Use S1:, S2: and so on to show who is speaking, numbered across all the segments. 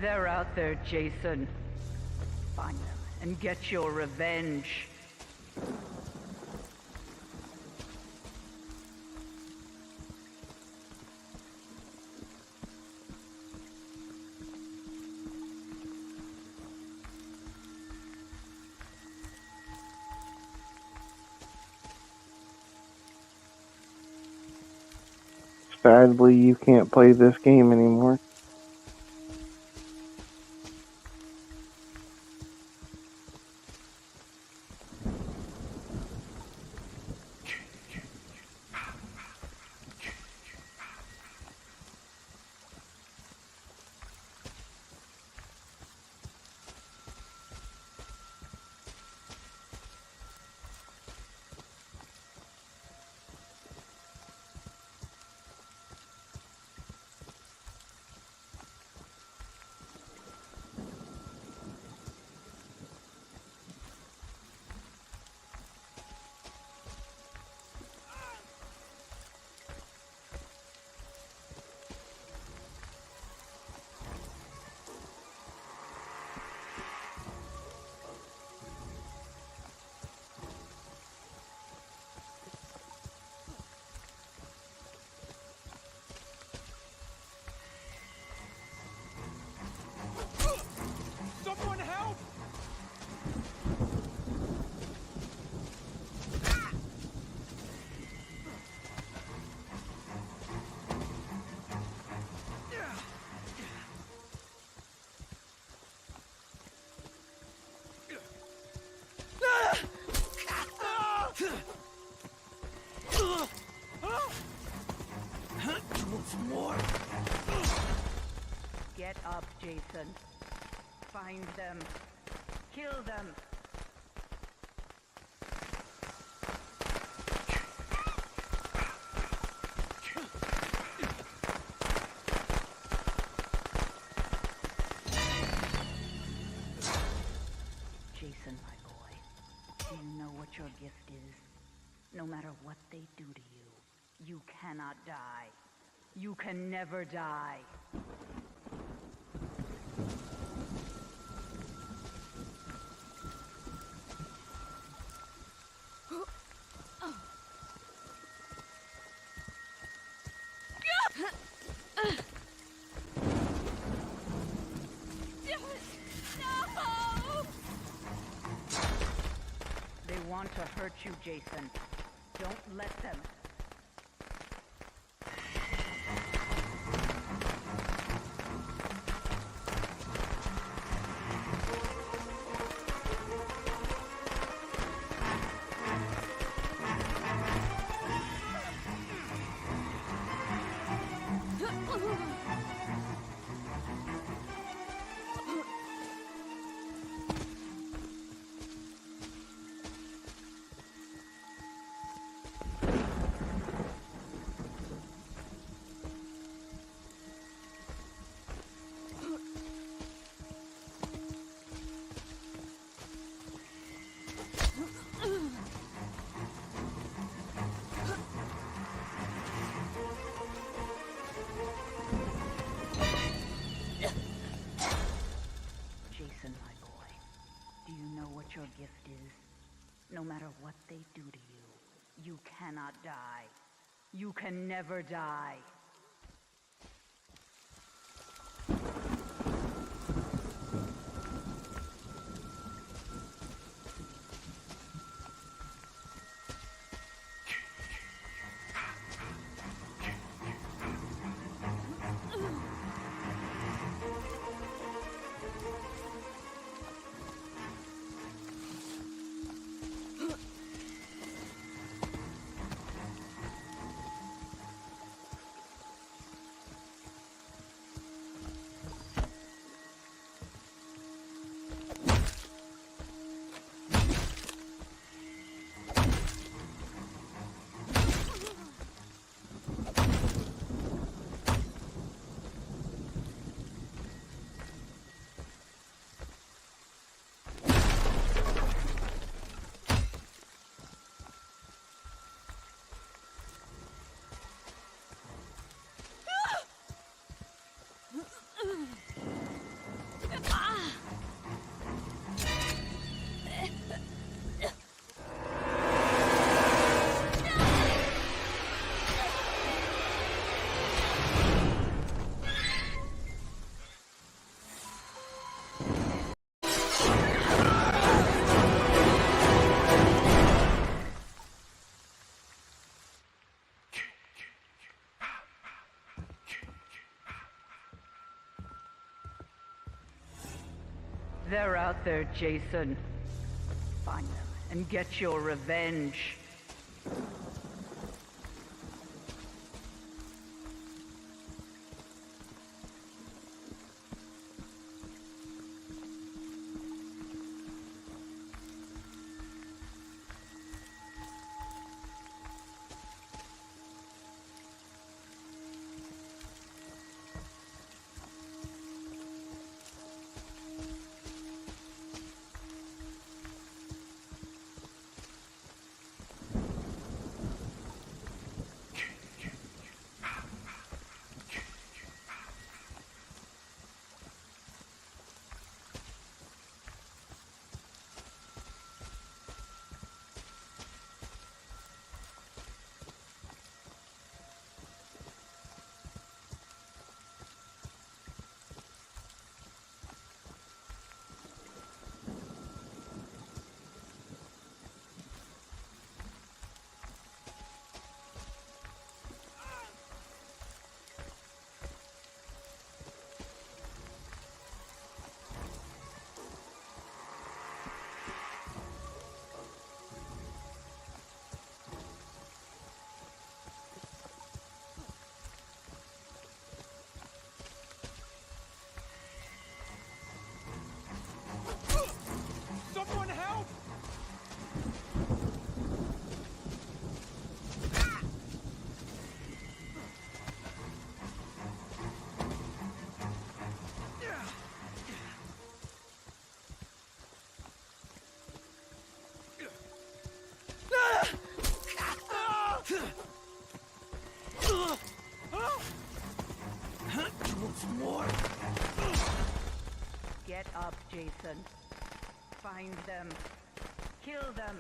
S1: They're out there, Jason. Find them and get your revenge.
S2: Sadly, you can't play this game anymore.
S3: Someone help! More.
S1: Get up, Jason. Find them. Kill them. Jason, my boy, do you know what your gift is? No matter what they do to you, you cannot die. You can never die. They want to hurt you, Jason. Don't let them. Your gift is, no matter what they do to you, you cannot die. You can never die. They're out there, Jason. Find them and get your revenge.
S3: Someone help! More.
S1: Get up, Jason. Find them. Kill them.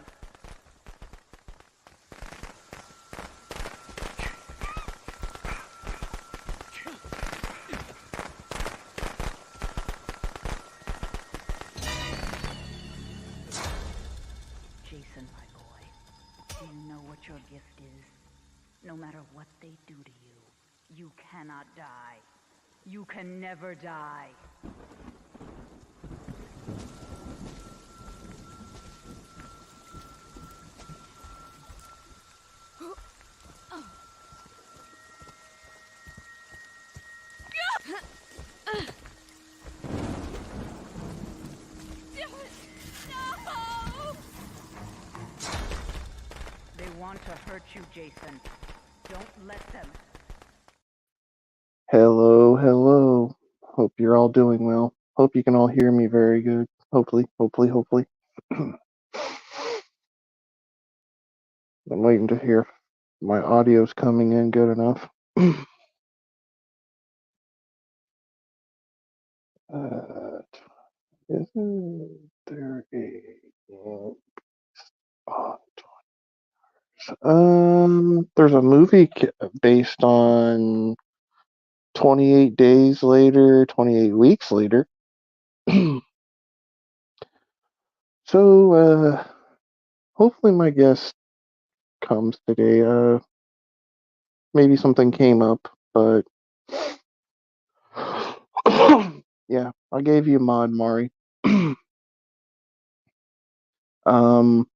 S1: Jason, my boy, do you know what your gift is? No matter what they do to you, you cannot die. You can never die. They want to hurt you, Jason. Don't let them.
S2: Hello, hello. Hope you're all doing well. Hope you can all hear me very good. Hopefully. I'm waiting to hear if my audio's coming in good enough. Isn't there a there's a movie based on 28 days later, 28 weeks later. So, hopefully my guest comes today. Maybe something came up, but yeah, I gave you a mod, Mari. um,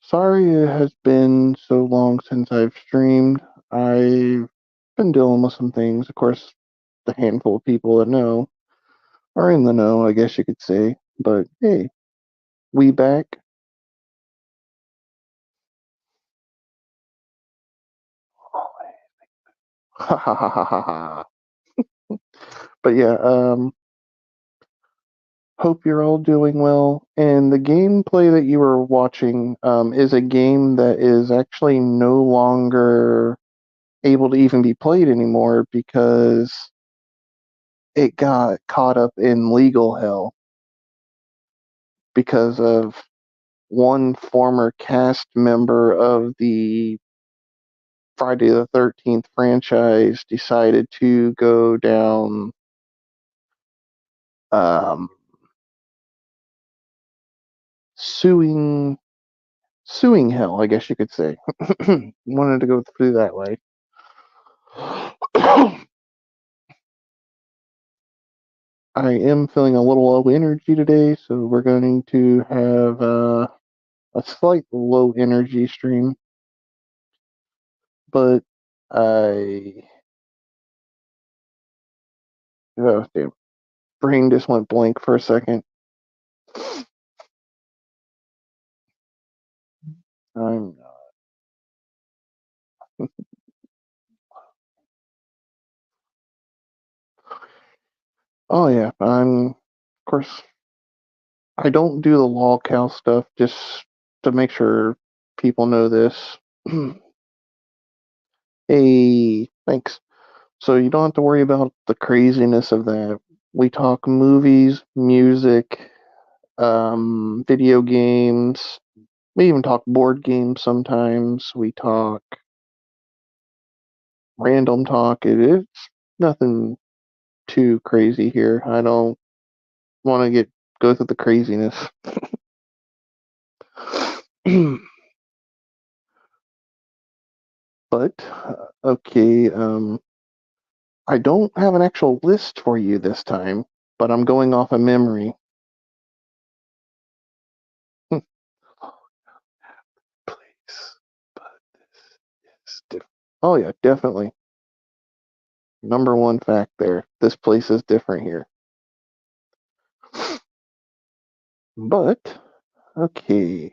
S2: Sorry it has been so long since I've streamed. I've been dealing with some things. Of course, the handful of people that know are in the know, I guess you could say. But hey, we back. Ha ha ha ha ha ha. But yeah, hope you're all doing well. And the gameplay that you were watching is a game that is actually no longer able to even be played anymore because it got caught up in legal hell because of one former cast member of the Friday the 13th franchise decided to go down um, suing hell, I guess you could say. Wanted to go through that way. I am feeling a little low energy today, so we're going to have a slight low energy stream. But I. Oh, damn. Brain just went blank for a second. I'm Oh yeah, of course I don't do the lolcow stuff just to make sure people know this. Hey, thanks. So you don't have to worry about the craziness of that. We talk movies, music, video games. We even talk board games sometimes. We talk random talk. It's nothing too crazy here. I don't want to go through the craziness. But okay, I don't have an actual list for you this time, but I'm going off of memory. Place, but this is different. Oh yeah, definitely. Number one fact there. This place is different here. But okay.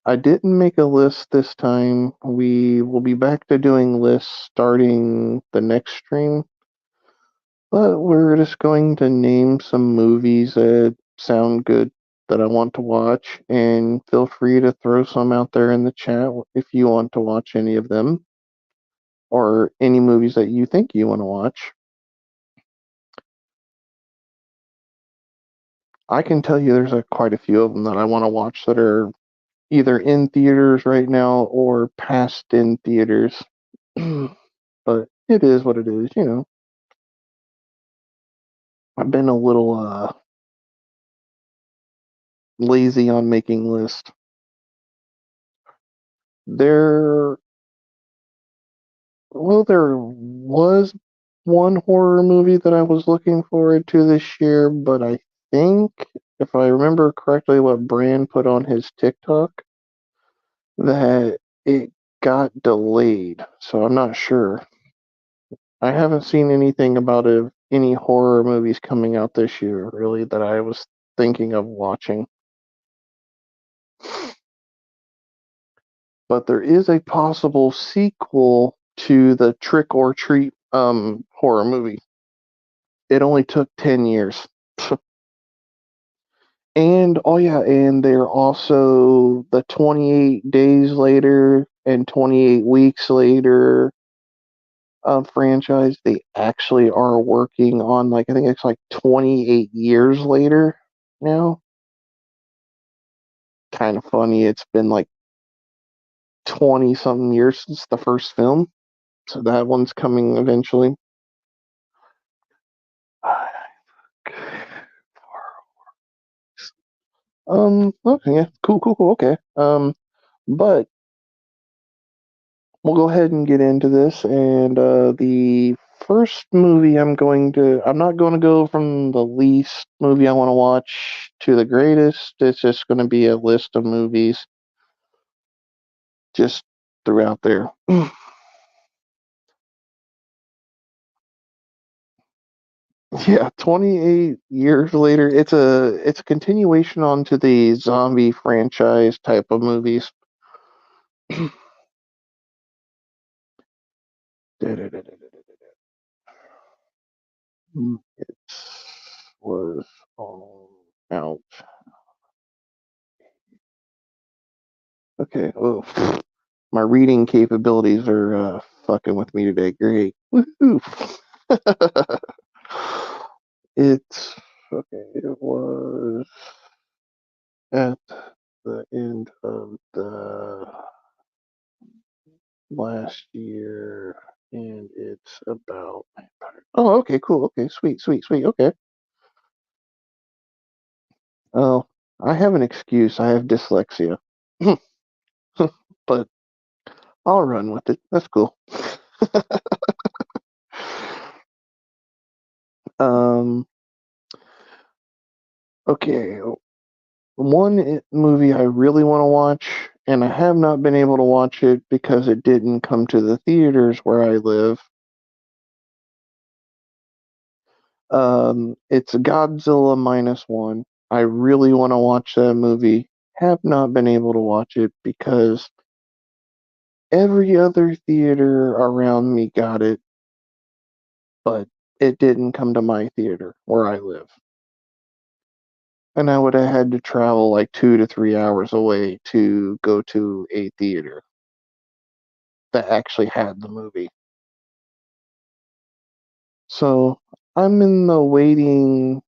S2: I didn't make a list this time. We will be back to doing lists starting the next stream. But we're just going to name some movies that sound good that I want to watch, and feel free to throw some out there in the chat if you want to watch any of them, or any movies that you think you want to watch. I can tell you there's quite a few of them that I want to watch that are either in theaters right now or past in theaters. But it is what it is, you know. I've been a little lazy on making lists. There there was one horror movie that I was looking forward to this year, but I think, if I remember correctly, what Bran put on his TikTok, that it got delayed. So I'm not sure. I haven't seen anything about any horror movies coming out this year, really, that I was thinking of watching. But there is a possible sequel to the Trick or Treat horror movie. It only took 10 years. And oh yeah, and they're also the 28 days later and 28 weeks later franchise. They actually are working on, like, I think it's like 28 years later now. Kind of funny. It's been like 20 something years since the first film. So that one's coming eventually. Okay, yeah, cool, okay. But we'll go ahead and get into this. And the first movie I'm not going to go from the least movie I want to watch to the greatest. It's just going to be a list of movies just throughout there. Yeah, 28 years later, it's a continuation onto the zombie franchise type of movies. It was all out. Okay. Oh, my reading capabilities are fucking with me today. Great. Woohoo. It's okay. It was at the end of the last year, and it's about. Oh, okay, cool. Okay, sweet. Okay. Oh, I have an excuse. I have dyslexia, but I'll run with it. That's cool. um, Okay, one movie I really want to watch, and I have not been able to watch it because it didn't come to the theaters where I live. It's Godzilla minus one. I really want to watch that movie. Have not been able to watch it because every other theater around me got it, but it didn't come to my theater where I live. And I would have had to travel like 2 to 3 hours away to go to a theater that actually had the movie. So I'm in the waiting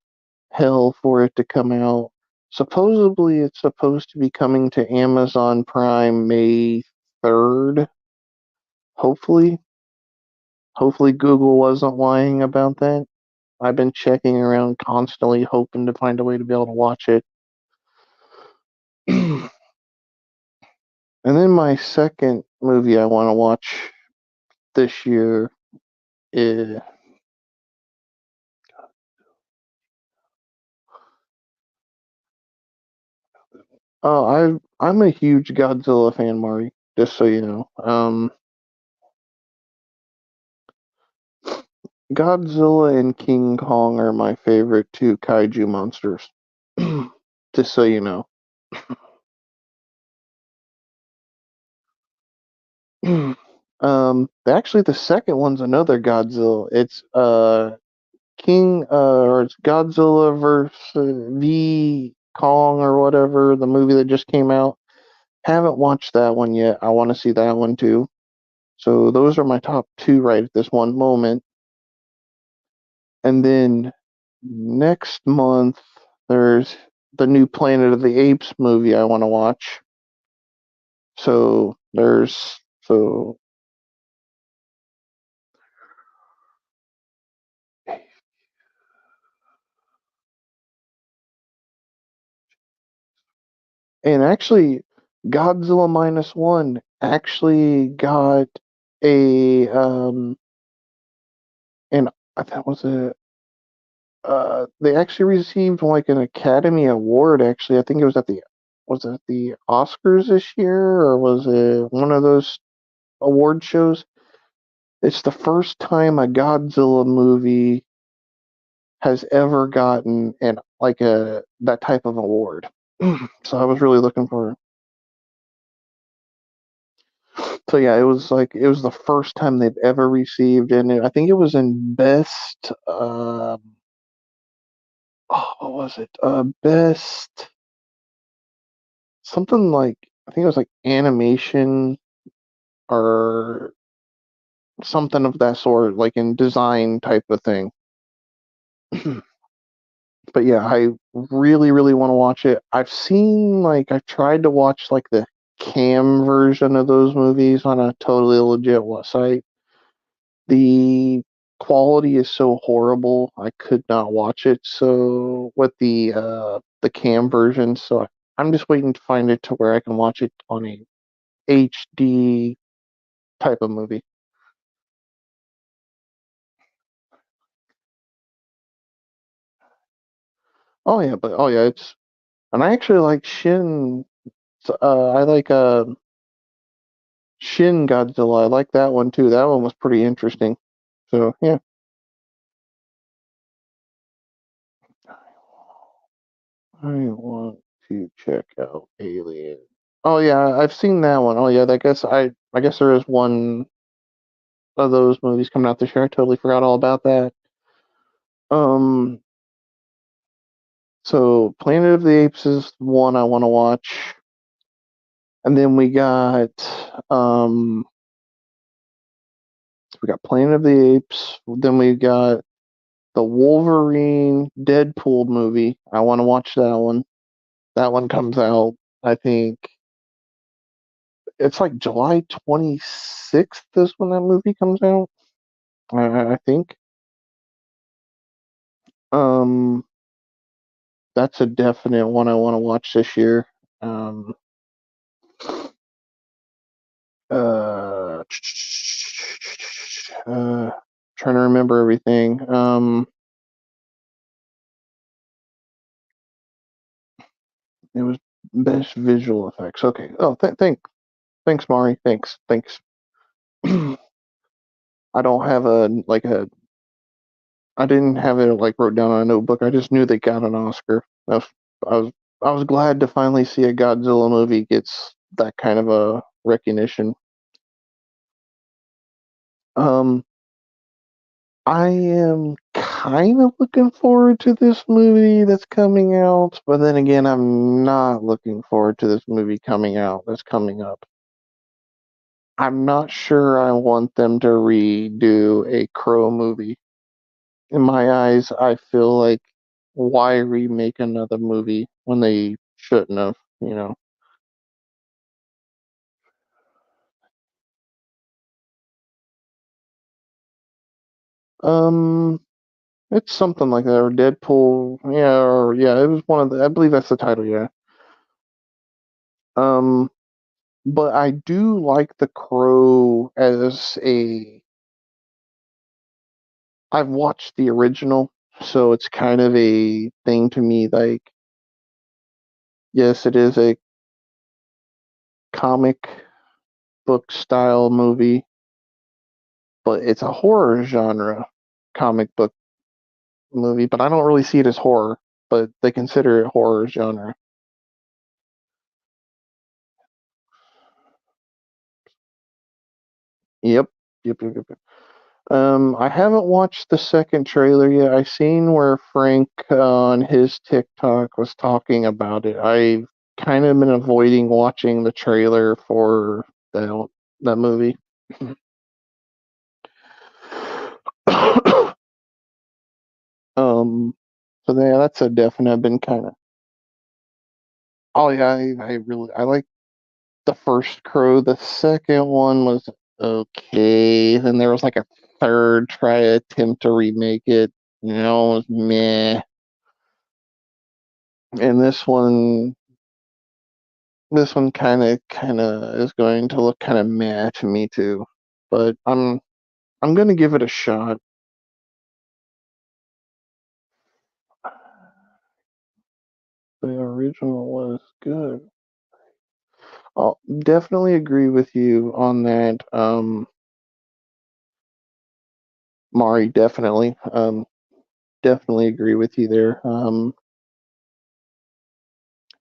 S2: hell for it to come out. Supposedly, it's supposed to be coming to Amazon Prime May 3rd. Hopefully. Hopefully, Google wasn't lying about that. I've been checking around constantly, hoping to find a way to be able to watch it. And then my second movie I want to watch this year is. Oh, I'm a huge Godzilla fan, Mari. Just so you know. Godzilla and King Kong are my favorite two kaiju monsters. Just so you know. Actually, the second one's another Godzilla. It's or it's Godzilla versus V Kong or whatever, the movie that just came out. Haven't watched that one yet. I want to see that one too. So those are my top two right at this one moment. And then next month, there's the new Planet of the Apes movie I want to watch. So so and actually Godzilla minus one actually got a and that was a they actually received like an Academy Award. Actually, I think it was at the Oscars this year, or was it one of those award shows? It's the first time a Godzilla movie has ever gotten an like a that type of award. So I was really looking for. So yeah, it was the first time they've ever received, and I think it was in best. What was it? Best something like I think it was like animation or something of that sort, like in design type of thing. But yeah, I really, really want to watch it. I've tried to watch like the cam version of those movies on a totally legit website. The quality is so horrible, I could not watch it. So with the cam version, so I'm just waiting to find it to where I can watch it on a HD type of movie. Oh yeah, it's and I actually like I like Shin Godzilla. I like that one too. That one was pretty interesting. So yeah, I want to check out Alien. Oh yeah, I've seen that one. Oh yeah, I guess there is one of those movies coming out this year. I totally forgot all about that. Um, so Planet of the Apes is one I want to watch, and then we got Planet of the Apes. Then we got the Wolverine Deadpool movie. I want to watch that one. That one comes out, I think it's like July 26th is when that movie comes out. I think. Um, that's a definite one I want to watch this year. Um, uh, uh, trying to remember everything. It was best visual effects. Okay. Oh, thanks, Mari. Thanks. I don't have I didn't have it like wrote down on a notebook. I just knew they got an Oscar. I was I was glad to finally see a Godzilla movie gets that kind of a recognition. Um, I am kind of looking forward to this movie that's coming out, but then again, I'm not looking forward to this movie coming out that's coming up. I'm not sure I want them to redo a Crow movie. In my eyes, I feel like why remake another movie when they shouldn't have, you know? Um, it's something like that, or Deadpool, yeah, or yeah, it was one of the. I believe that's the title, yeah. Um, but I do like The Crow as a. I've watched the original, so it's kind of a thing to me. Like, yes, it is a comic book style movie, but it's a horror genre comic book movie. But I don't really see it as horror, but they consider it horror genre. Yep, yep. I haven't watched the second trailer yet. I seen where Frank on his TikTok was talking about it. I've kind of been avoiding watching the trailer for that movie. um, so yeah, that's a definite. I've been kind of. Oh yeah, I like the first Crow. The second one was okay. Then there was like a third try attempt to remake it. You know, it was meh. And this one kind of is going to look kind of meh to me too. But I'm gonna give it a shot. The original was good. I'll definitely agree with you on that. Mari, definitely. Definitely agree with you there.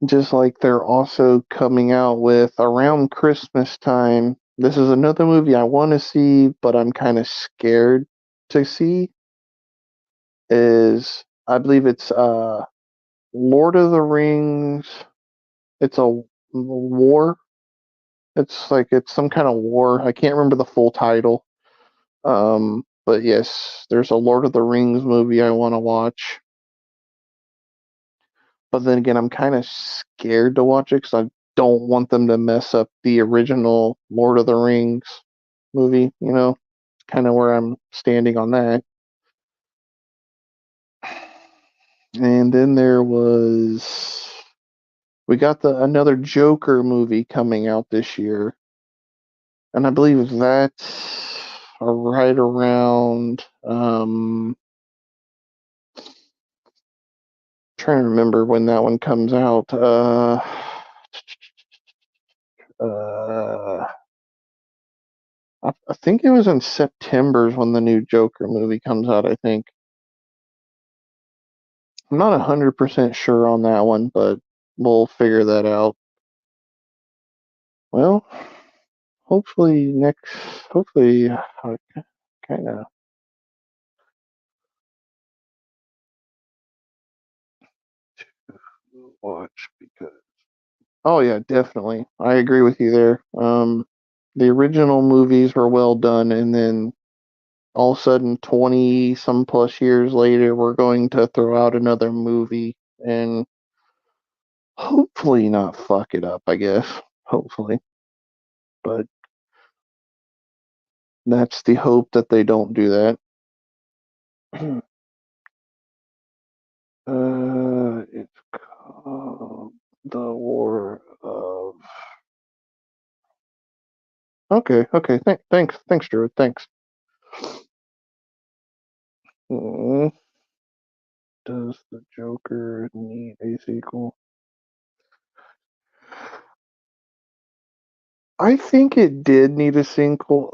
S2: Just like they're also coming out with around Christmas time. This is another movie I want to see, but I'm kind of scared to see. Is I believe it's Lord of the Rings. It's a war. It's some kind of war. I can't remember the full title. But yes, there's a Lord of the Rings movie I want to watch. But then again, I'm kind of scared to watch it because I don't want them to mess up the original Lord of the Rings movie. Kind of where I'm standing on that. And then we got the another Joker movie coming out this year, and I believe that's right around. Trying to remember when that one comes out. Uh, I think it was in September's when the new Joker movie comes out. I think I'm not 100% sure on that one, but we'll figure that out. Well, hopefully next. Hopefully, I kind of watch because. Oh yeah, definitely. I agree with you there. The original movies were well done, and then all of a sudden, 20 some plus years later, we're going to throw out another movie and hopefully not fuck it up, I guess. Hopefully. But that's the hope that they don't do that. It's called The War of. Okay. Thanks, Drew. Thanks. Does the Joker need a sequel? I think it did need a sequel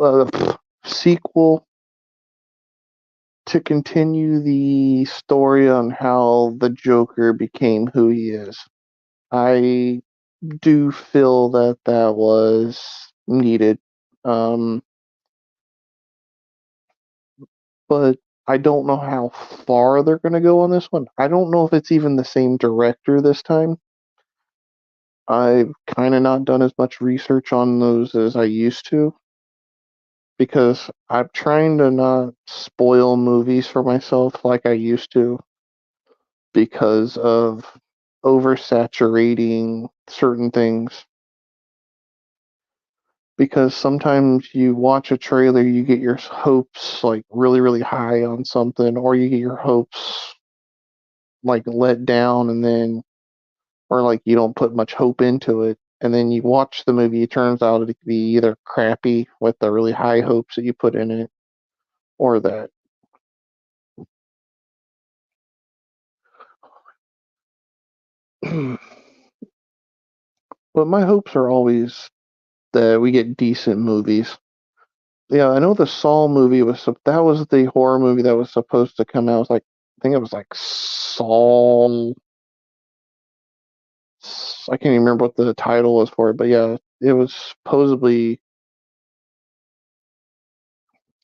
S2: to continue the story on how the Joker became who he is. I do feel that that was needed. Um, but I don't know how far they're going to go on this one. I don't know if it's even the same director this time. I've kind of not done as much research on those as I used to because I'm trying to not spoil movies for myself like I used to because of oversaturating certain things. Because sometimes you watch a trailer, you get your hopes like really, really high on something, or you get your hopes like let down, and then, or like you don't put much hope into it, and then you watch the movie, it turns out it could be either crappy with the really high hopes that you put in it, or that. But my hopes are always that we get decent movies. Yeah, I know the Saw movie that was the horror movie that was supposed to come out. It was like I think it was like Saw. I can't even remember what the title was for it, but yeah, it was supposedly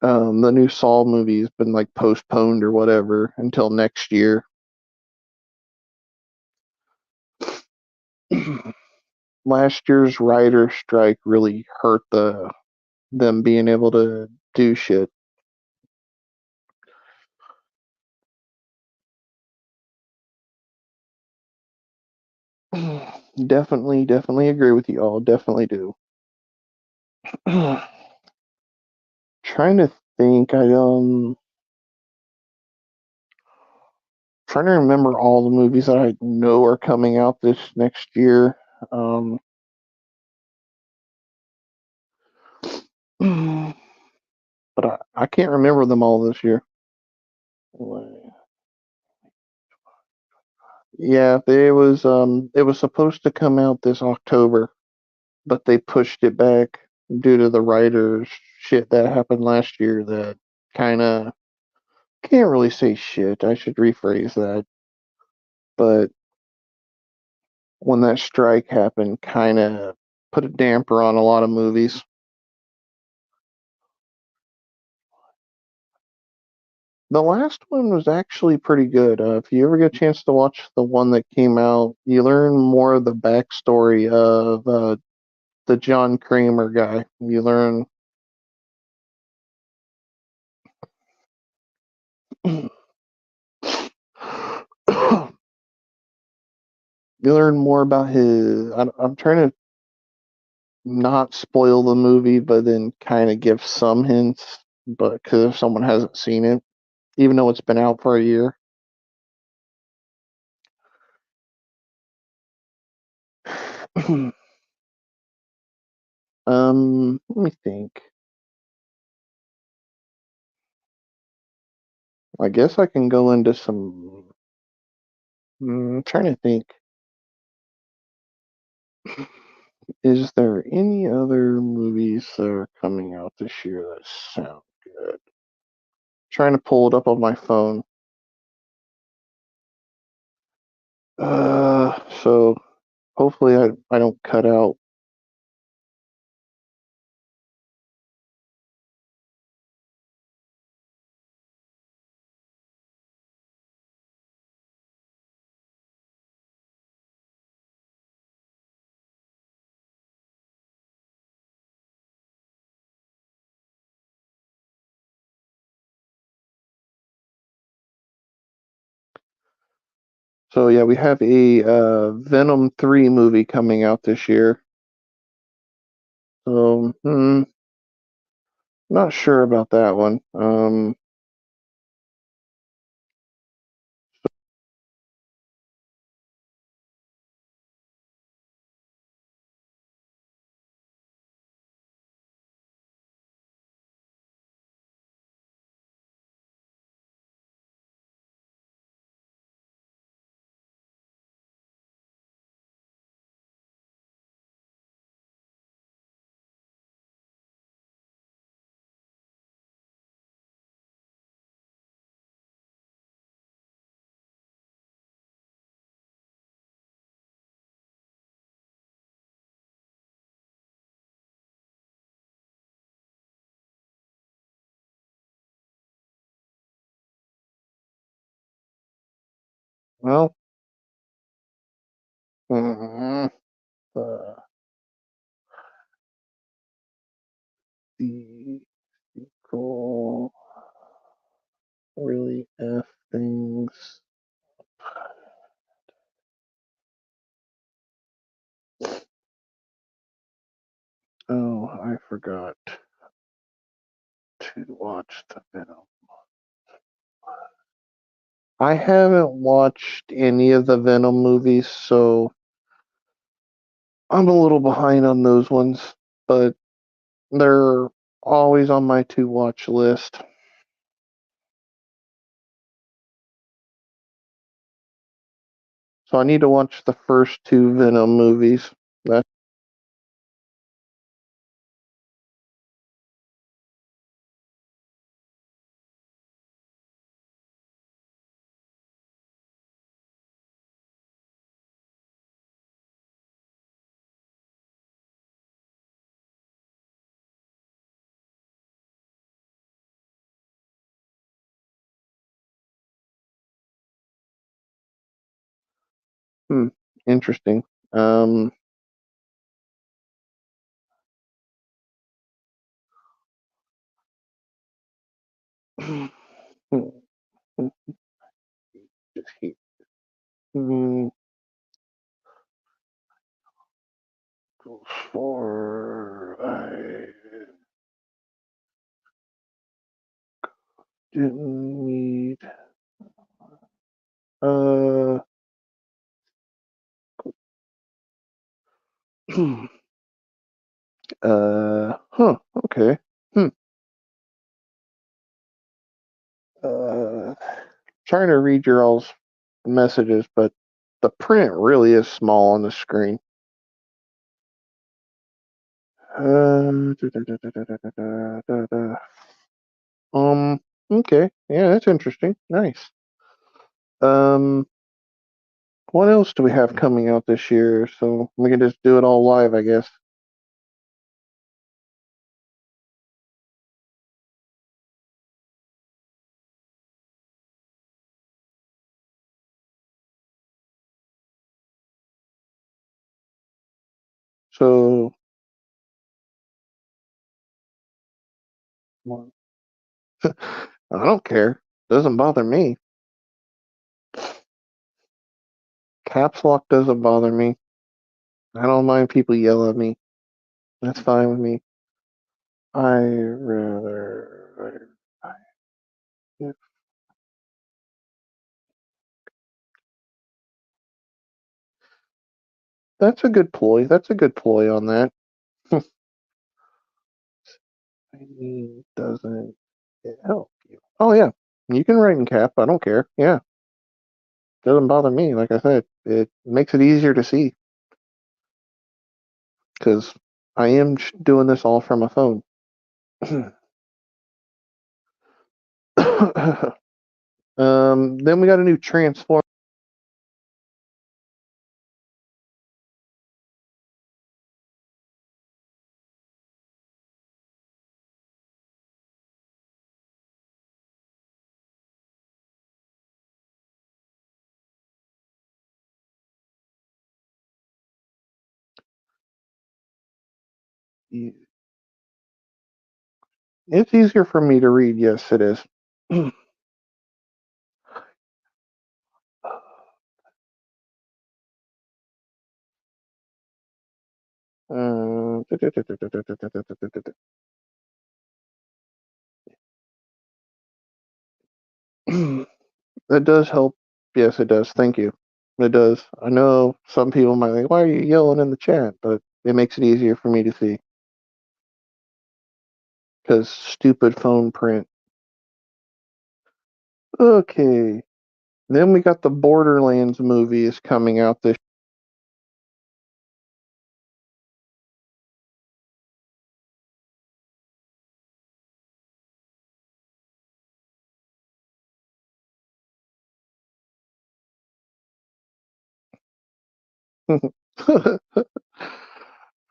S2: the new Saw movie has been like postponed or whatever until next year. Last year's writer strike really hurt them being able to do shit. Definitely agree with you all. Definitely do. Trying to think. Trying to remember all the movies that I know are coming out this next year. Um, but I can't remember them all this year. Yeah, it was supposed to come out this October, but they pushed it back due to the writers shit that happened last year that kind of can't really say shit. I should rephrase that. But when that strike happened, kind of put a damper on a lot of movies. The last one was actually pretty good. If you ever get a chance to watch the one that came out, you learn more of the backstory of the John Kramer guy. You learn more about his. I'm trying to not spoil the movie, but then kind of give some hints. But because if someone hasn't seen it, even though it's been out for a year, let me think. I guess I can go into some. Trying to think. Is there any other movies that are coming out this year that sound good? Trying to pull it up on my phone. So hopefully I don't cut out. So yeah, we have a Venom 3 movie coming out this year. So not sure about that one. Well, mm, uh, the sequel really F things. Oh, I forgot to watch the Venom. I haven't watched any of the Venom movies, so I'm a little behind on those ones, but they're always on my to watch list. So I need to watch the first two Venom movies. That hmm, interesting. Um, for I didn't need uh okay. Hmm. Uh Trying to read your all's messages, but the print really is small on the screen. Um, okay. Yeah, that's interesting. Nice. Um, what else do we have coming out this year? So we can just do it all live, I guess. So, well, I don't care. Doesn't bother me. Caps lock doesn't bother me. I don't mind people yell at me. That's fine with me. I rather. Yeah, that's a good ploy. That's a good ploy on that. Doesn't it help you? Oh yeah, you can write in cap. I don't care. Yeah, doesn't bother me. Like I said, it makes it easier to see because I am doing this all from a phone. Then we got a new transform. It's easier for me to read. Yes, it is. Uh, that does help. Yes, it does. Thank you. It does. I know some people might think, "Why are you yelling in the chat?" But it makes it easier for me to see because stupid phone print. Okay. Then we got the Borderlands movie is coming out this.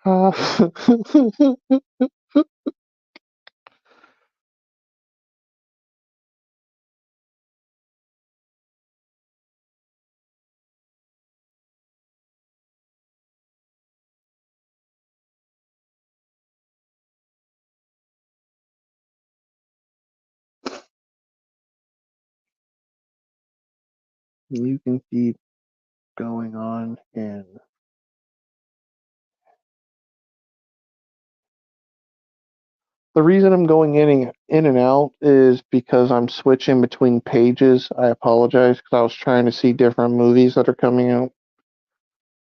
S2: Uh, You can keep going on, and the reason I'm going in and out is because I'm switching between pages. I apologize because I was trying to see different movies that are coming out.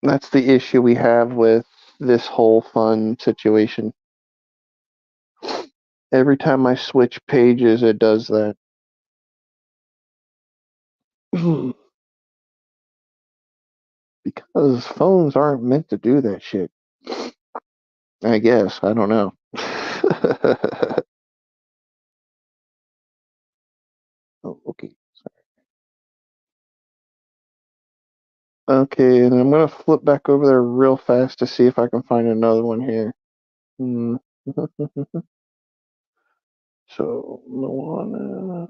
S2: That's the issue we have with this whole fun situation. Every time I switch pages, it does that. Because phones aren't meant to do that shit. I guess. I don't know. Oh, okay. Okay, and I'm gonna flip back over there real fast to see if I can find another one here. Hmm. So, Moana.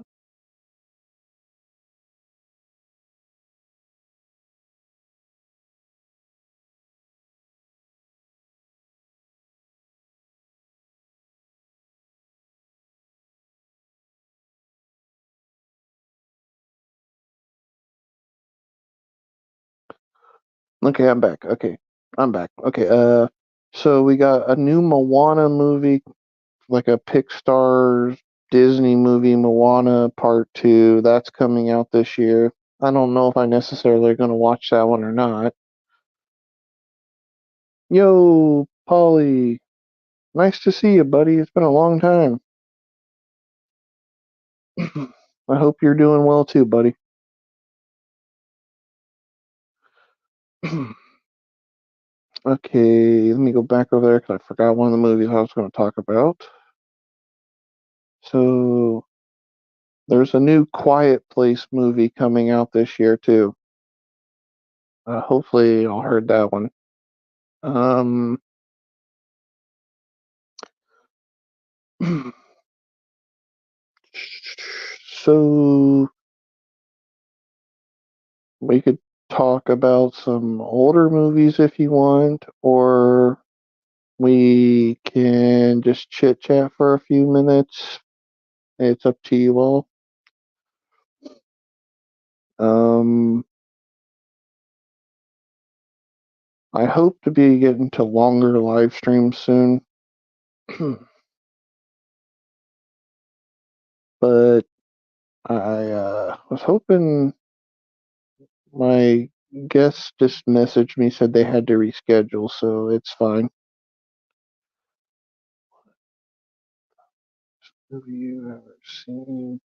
S2: Okay, I'm back. Okay, I'm back. Okay, so we got a new Moana movie, like a Pixar Disney movie, Moana Part 2. That's coming out this year. I don't know if I necessarily are going to watch that one or not. Yo, Polly. Nice to see you, buddy. It's been a long time. I hope you're doing well too, buddy. Okay, let me go back over there because I forgot one of the movies I was going to talk about. So, there's a new Quiet Place movie coming out this year too. Hopefully, y'all heard that one. Um, so we could talk about some older movies if you want, or we can just chit chat for a few minutes. It's up to you all. Um, I hope to be getting to longer live streams soon, but I was hoping my guest just messaged me, said they had to reschedule, so it's fine. Have you ever seen?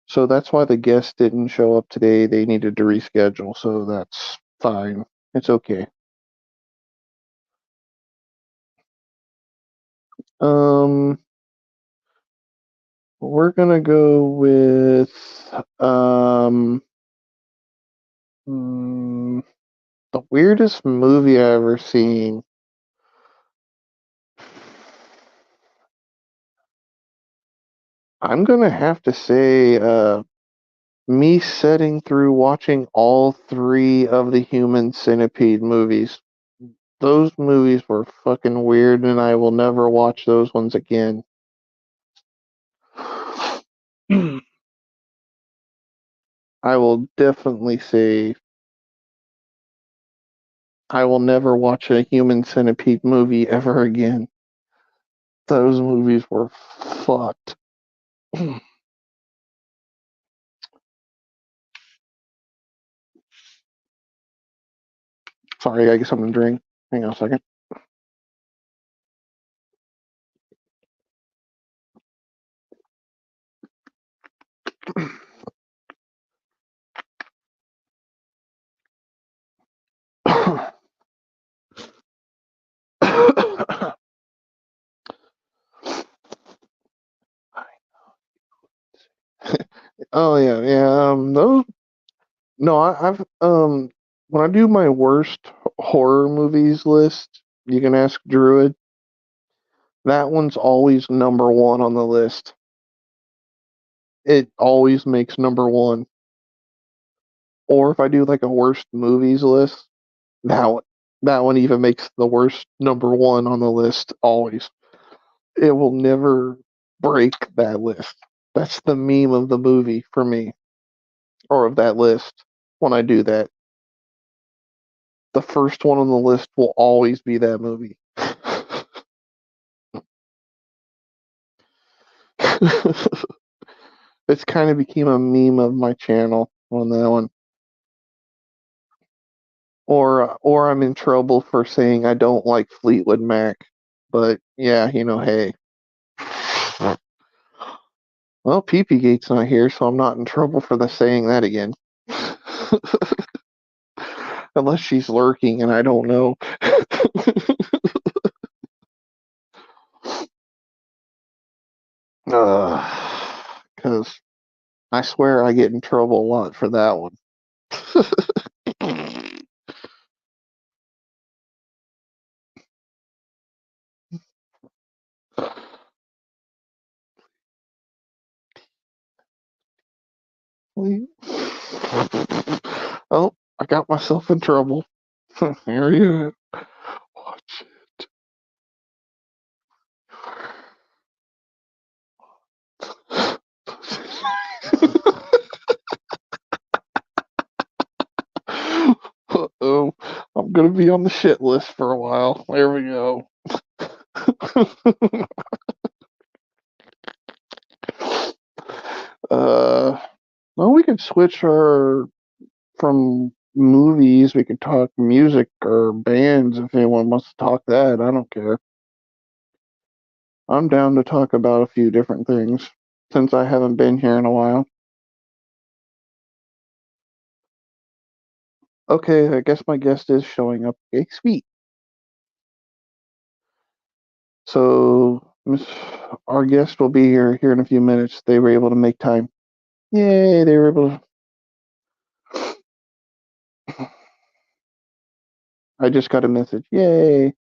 S2: So that's why the guest didn't show up today. They needed to reschedule, so that's fine. It's okay. Um, we're gonna go with um mm, the weirdest movie I ever seen. I'm gonna have to say, me sitting through watching all three of the Human Centipede movies. Those movies were fucking weird, and I will never watch those ones again. I will definitely say I will never watch a Human Centipede movie ever again. Those movies were fucked. Sorry, I get something to drink. Hang on a second. Oh yeah, yeah. Those. No, I've when I do my worst horror movies list, you can ask Druid. That one's always number one on the list. It always makes number one. Or if I do like a worst movies list, that one, that one even makes the worst number one on the list always. It will never break that list. That's the meme of the movie for me, or of that list. when I do that. The first one on the list will always be that movie. It's kind of became a meme of my channel on that one. Or I'm in trouble for saying I don't like Fleetwood Mac. But yeah, hey. Well, PP Gate's not here, so I'm not in trouble for the saying that again. Unless she's lurking and I don't know. Because I swear I get in trouble a lot for that one. Oh, I got myself in trouble. Here you are. Watch it. Uh-oh. I'm gonna be on the shit list for a while. There we go. Well, we could switch our from movies. We could talk music or bands if anyone wants to talk that. I don't care. I'm down to talk about a few different things since I haven't been here in a while. Okay, I guess my guest is showing up. Okay, sweet. So, our guest will be here in a few minutes. They were able to make time. Yay, they were able to. I just got a message. Yay.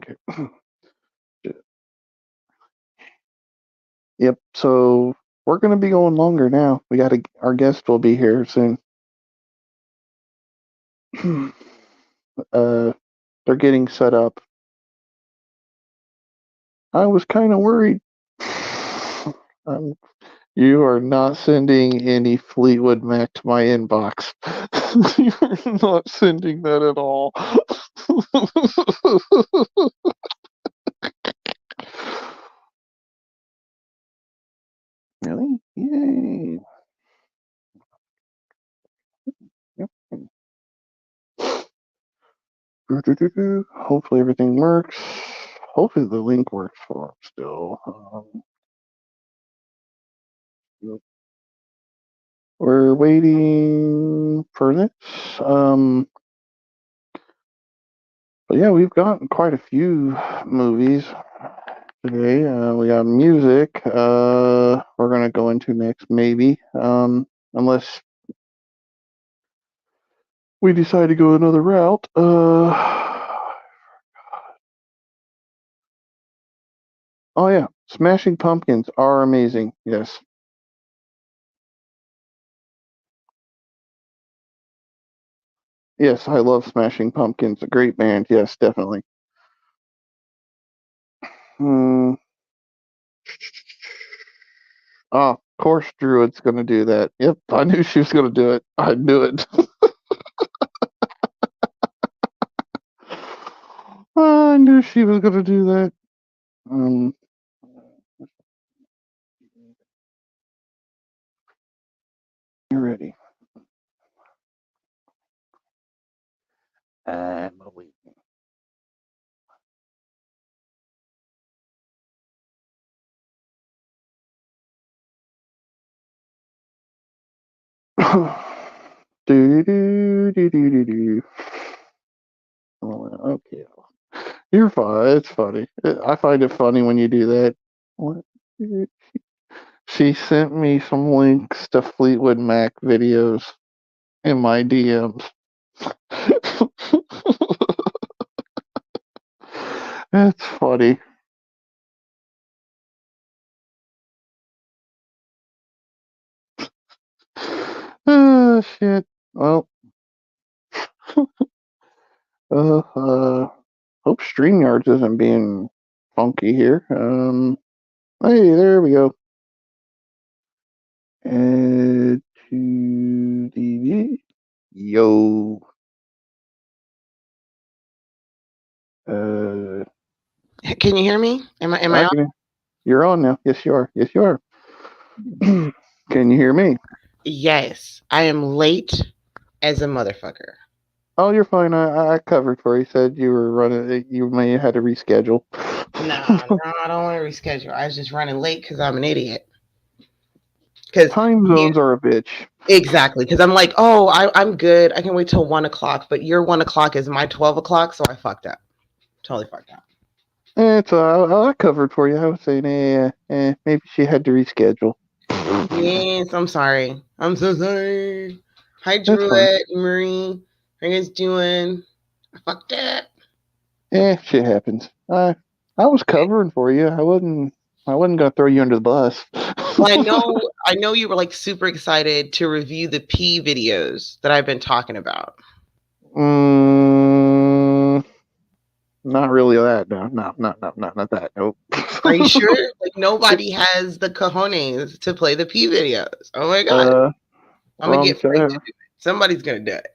S2: Okay. Yep, so we're going to be going longer now. Our guest will be here soon. They're getting set up. I was kind of worried. You are not sending any Fleetwood Mac to my inbox. You're not sending that at all. Really? Yay. Yep. Hopefully everything works. Hopefully the link works for him still. We're waiting for this. But yeah, we've gotten quite a few movies today. We got music. We're gonna go into next, maybe. Unless we decide to go another route. Oh yeah, Smashing Pumpkins are amazing. Yes. Yes, I love Smashing Pumpkins. A great band. Yes, definitely. Hmm. Oh, of course, Druid's gonna do that. Yep, I knew she was gonna do it. I knew it. I knew she was gonna do that. Um, you're ready. I'm waiting. do do do do do do. Okay, you're fine. It's funny. I find it funny when you do that. What? She sent me some links to Fleetwood Mac videos in my DMs. That's funny. shit. Well, hope StreamYards isn't being funky here. Hey, there we go. Add to the yo. Uh,
S4: Can you hear me? Am I on?
S2: okay. You're on now. Yes, you are. Yes, you are. Can you hear me?
S4: Yes, I am late as a motherfucker.
S2: Oh, you're fine. I covered for you. Said you were running. You may have had to reschedule.
S4: Nah, no, I don't want to reschedule. I was just running late because I'm an idiot. Because
S2: Time zones are a bitch.
S4: exactly. Because I'm like, oh, I'm good. I can wait till 1 o'clock. But your 1 o'clock is my 12 o'clock, so I fucked up. Totally fucked up.
S2: It's I covered for you. I was saying, maybe she had to reschedule.
S4: Yes, I'm sorry. I'm so sorry. Hi,
S2: That's fine.
S4: Druid, Marie. How you guys doing? I fucked up.
S2: Shit happens. I was covering for you. I wasn't gonna throw you under the bus.
S4: Well, I know you were like super excited to review the P videos that I've been talking about.
S2: Not really that. No, not that. Nope.
S4: Are you sure? Like nobody has the cojones to play the P videos. Oh my god. I'm gonna
S2: Wrong
S4: get Frank to
S2: channel.
S4: do it. Somebody's gonna do it.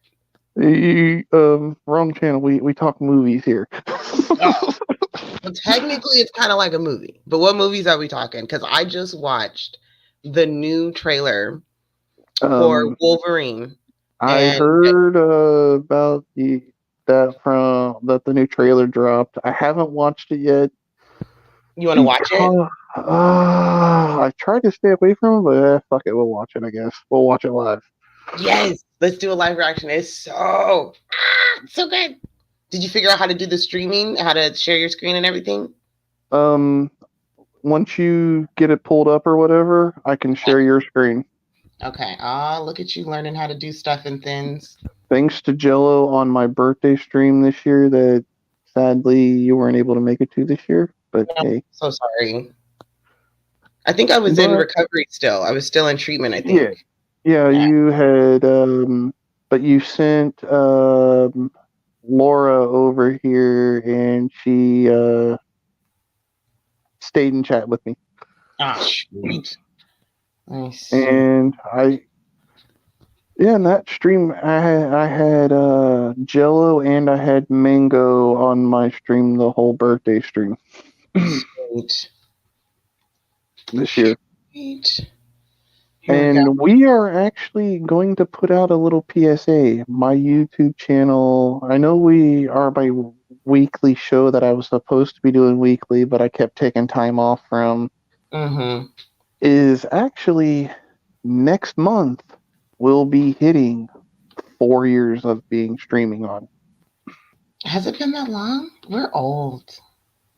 S2: Wrong channel. We talk movies here.
S4: Oh. Well, technically it's kind of like a movie. But what movies are we talking? Because I just watched the new trailer for Wolverine.
S2: I heard about the new trailer dropped. I haven't watched it yet.
S4: You want to watch it?
S2: I tried to stay away from it, but fuck it, we'll watch it. I guess we'll watch it live.
S4: Yes, let's do a live reaction. It's so good. Did you figure out how to do the streaming, how to share your screen and everything?
S2: Once you get it pulled up or whatever, I can share your screen.
S4: Okay. Look at you learning how to do stuff and things.
S2: Thanks to Jello on my birthday stream this year that sadly you weren't able to make it to this year. But hey.
S4: So sorry. I think I was in recovery still. I was still in treatment, I think.
S2: Yeah, you had but you sent Laura over here and she stayed in chat with me.
S4: Shoot.
S2: And in that stream I had Jello and I had Mango on my stream the whole birthday stream.
S4: Sweet.
S2: This year.
S4: Sweet.
S2: And we are actually going to put out a little PSA. My YouTube channel, I know we are my weekly show that I was supposed to be doing weekly, but I kept taking time off from, is actually next month will be hitting 4 years of being streaming on.
S4: Has it been that long? We're old.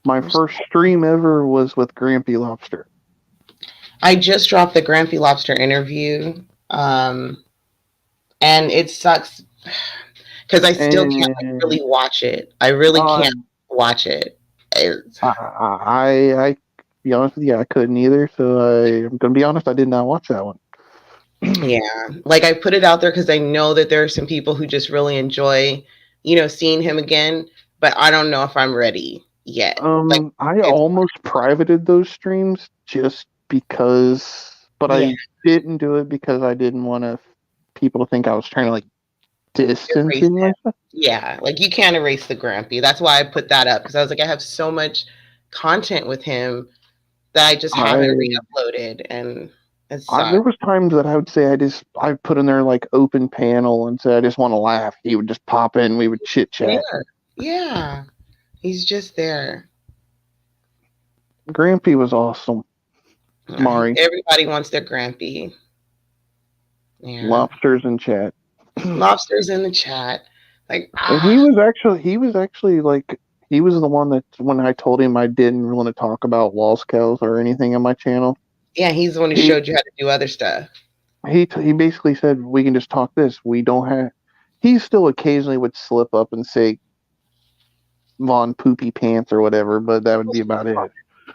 S2: My first stream ever was with Grampy Lobster. I
S4: just dropped the Grampy Lobster interview, and it sucks because I still can't really watch it. I really can't watch it.
S2: I be honest with you, I couldn't either. So I'm gonna be honest, I did not watch that one.
S4: Yeah, like I put it out there because I know that there are some people who just really enjoy, seeing him again. But I don't know if I'm ready yet.
S2: I almost privated those streams just because, but I didn't do it because I didn't want people to think I was trying to like distance myself.
S4: Yeah, like you can't erase the Grampy. That's why I put that up because I was like, I have so much content with him that I just haven't re-uploaded, and
S2: there was times that I would say I put in there like open panel and say I just want to laugh. He would just pop in, we would chit chat.
S4: Yeah, he's just there.
S2: Grampy was awesome. Mari.
S4: Everybody wants their Grampy.
S2: Yeah. Lobsters in chat.
S4: Lobsters in the chat. Like
S2: and he was actually like he was the one that when I told him I didn't want to talk about Lost Cows or anything on my channel.
S4: Yeah, he's the one who showed you how to do other stuff.
S2: He basically said we can just talk this. We don't have. He still occasionally would slip up and say Von Poopy Pants or whatever, but that would be about it.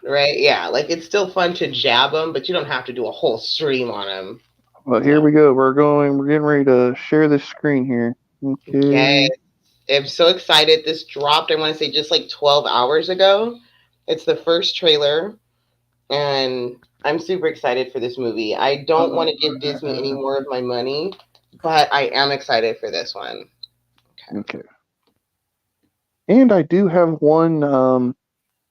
S4: Right? Yeah, like it's still fun to jab him, but you don't have to do a whole stream on him.
S2: Well, here we go. We're getting ready to share this screen here.
S4: Yes,
S2: Okay.
S4: I'm so excited. This dropped, I want to say, just like 12 hours ago. It's the first trailer, and I'm super excited for this movie. I don't want to give Disney any more of my money, but I am excited for this one.
S2: Okay. And I do have one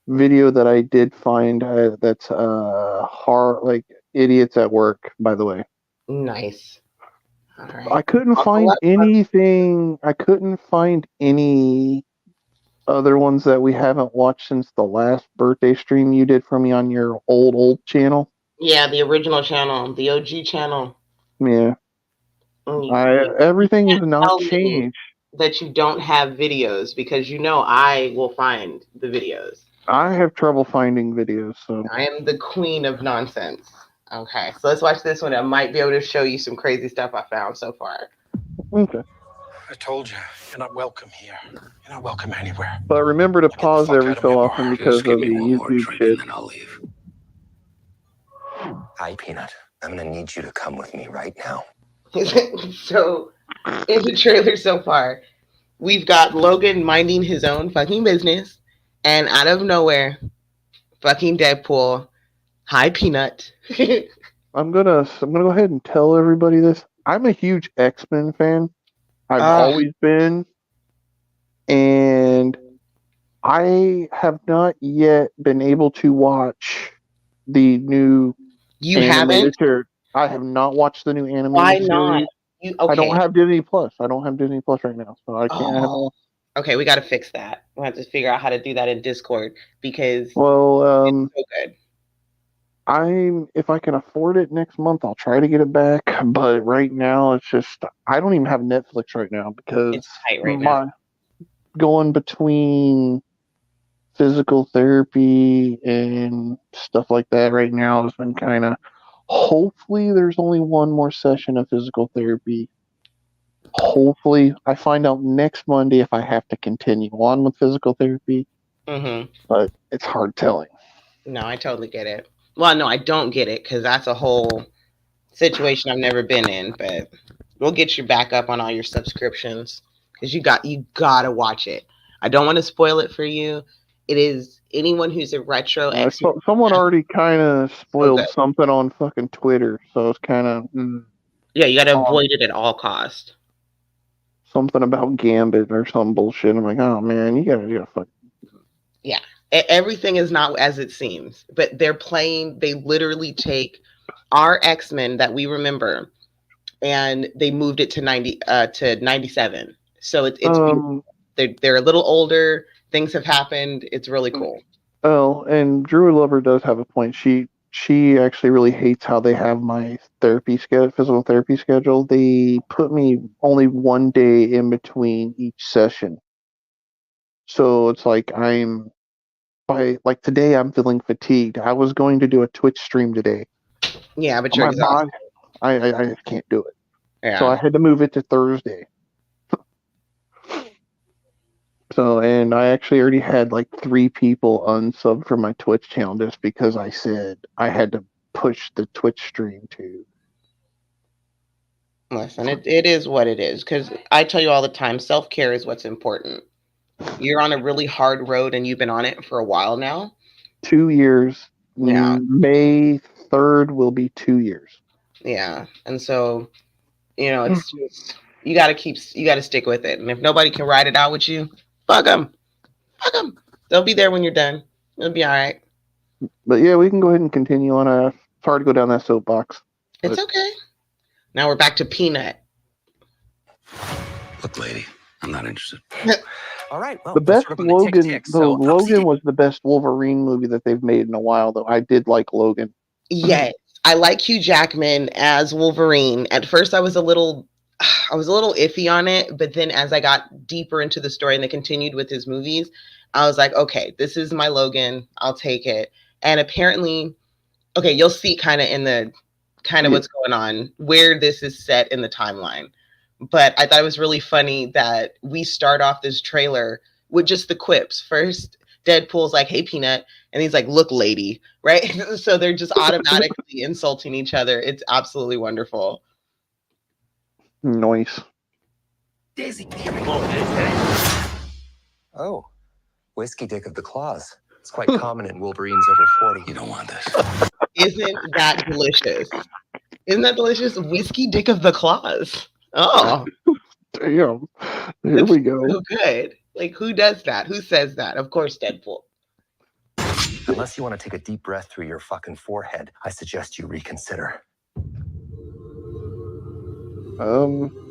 S2: video that I did find that's hard, like idiots at work. By the way,
S4: Nice. All
S2: I
S4: right.
S2: couldn't find anything. I couldn't find any other ones that we haven't watched since the last birthday stream you did for me on your old channel.
S4: Yeah, the original channel, the OG channel.
S2: Yeah,
S4: You
S2: everything's
S4: can't
S2: not
S4: tell me
S2: changed.
S4: that you don't have videos because you know I will find the videos.
S2: I have trouble finding videos, so
S4: I am the queen of nonsense. Okay, so let's watch this one. I might be able to show you some crazy stuff I found so far.
S2: okay.
S3: I told you, you're not welcome here. You're not welcome anywhere.
S2: But remember to
S3: Now get the
S2: pause
S3: fuck
S2: every
S3: out of my
S2: so
S3: bar.
S2: often because
S5: Just give
S2: of
S5: me
S2: the
S5: one more
S2: YouTube
S5: drink
S2: shit.
S5: and then I'll leave. Hi, Peanut. I'm gonna need you to come with me right now.
S4: So, in the trailer so far, we've got Logan minding his own fucking business, and out of nowhere, fucking Deadpool. Hi, Peanut.
S2: I'm gonna go ahead and tell everybody this. I'm a huge X-Men fan. I've
S4: uh,
S2: always been, and I have not yet been able to watch the new
S4: you haven't?
S2: animated series. I have not watched the new
S4: Why
S2: animated
S4: not?
S2: series.
S4: You
S2: I don't
S4: okay?
S2: have Disney Plus. I don't have Disney Plus right now, so I can't. I
S4: Oh,
S2: haven't.
S4: okay. We got to fix that. We have to figure out how to do that in Discord because
S2: Well,
S4: it's so good.
S2: if I can afford it next month, I'll try to get it back. But right now, it's just I don't even have Netflix right now because
S4: It's tight right now.
S2: my going between physical therapy and stuff like that right now has been kind of. Hopefully, there's only one more session of physical therapy. Hopefully, I find out next Monday if I have to continue on with physical therapy,
S4: Mm-hmm.
S2: but it's hard telling.
S4: No, I totally get it. Well, no, I don't get it because that's a whole situation I've never been in. But we'll get you back up on all your subscriptions because you gotta watch it. I don't want to spoil it for you. It is anyone who's a retro X
S2: Someone
S4: fan.
S2: already kind of
S4: So good.
S2: spoiled something on fucking Twitter, so it's kind of
S4: Yeah, you gotta avoid it at all cost.
S2: something about Gambit or some bullshit. I'm like, oh man, you gotta fuck.
S4: Yeah, everything is not as it seems. But they're playing. They literally take our X Men that we remember and they moved it to 97. So it's beautiful.
S2: Um,
S4: They're a little older. Things have happened. It's really cool.
S2: oh, and Drew Lover does have a point. She actually really hates how they have my physical therapy schedule. They put me only one day in between each session. So it's like like today I'm feeling fatigued. I was going to do a Twitch stream today.
S4: Yeah, but you're
S2: My
S4: exhausted.
S2: body, I just can't do it.
S4: Yeah.
S2: So I had to move it to Thursday. So, and I actually already had like 3 people unsub from my Twitch channel just because I said I had to push the Twitch stream to.
S4: Listen, it is what it is. Because I tell you all the time, self care is what's important. You're on a really hard road, and you've been on it for a while now.
S2: 2 years.
S4: Yeah.
S2: May 3rd will be 2 years.
S4: Yeah, and so it's just you got to stick with it. And if nobody can ride it out with you, fuck them. Fuck them. They'll be there when you're done. It'll be all right.
S2: But yeah, we can go ahead and continue on. It's hard to go down that soapbox.
S4: It's okay. Now we're back to Peanut.
S5: Look, lady, I'm not interested.
S6: All right. Well,
S2: The best
S6: sort of on the
S2: Logan,
S6: tick-tick,
S2: though,
S6: so I'll see
S2: Logan
S6: you.
S2: was the best Wolverine movie that they've made in a while. Though I did like Logan.
S4: Yes, I like Hugh Jackman as Wolverine. At first, I was a little iffy on it, but then as I got deeper into the story and they continued with his movies, I was like, okay, this is my Logan. I'll take it. And apparently, okay, you'll see kind of in the what's going on, where this is set in the timeline. But I thought it was really funny that we start off this trailer with just the quips. First, Deadpool's like, hey, Peanut. And he's like, look, lady. Right. So they're just automatically insulting each other. It's absolutely wonderful.
S2: Nice.
S5: Daisy. Oh, whiskey dick of the claws. It's quite common in Wolverines over 40. You don't want this.
S4: Isn't that delicious? Isn't that delicious? Whiskey dick of the claws. Oh,
S2: Damn. Here we go.
S4: so good. Like, who does that? Who says that? Of course, Deadpool.
S5: Unless you want to take a deep breath through your fucking forehead, I suggest you reconsider.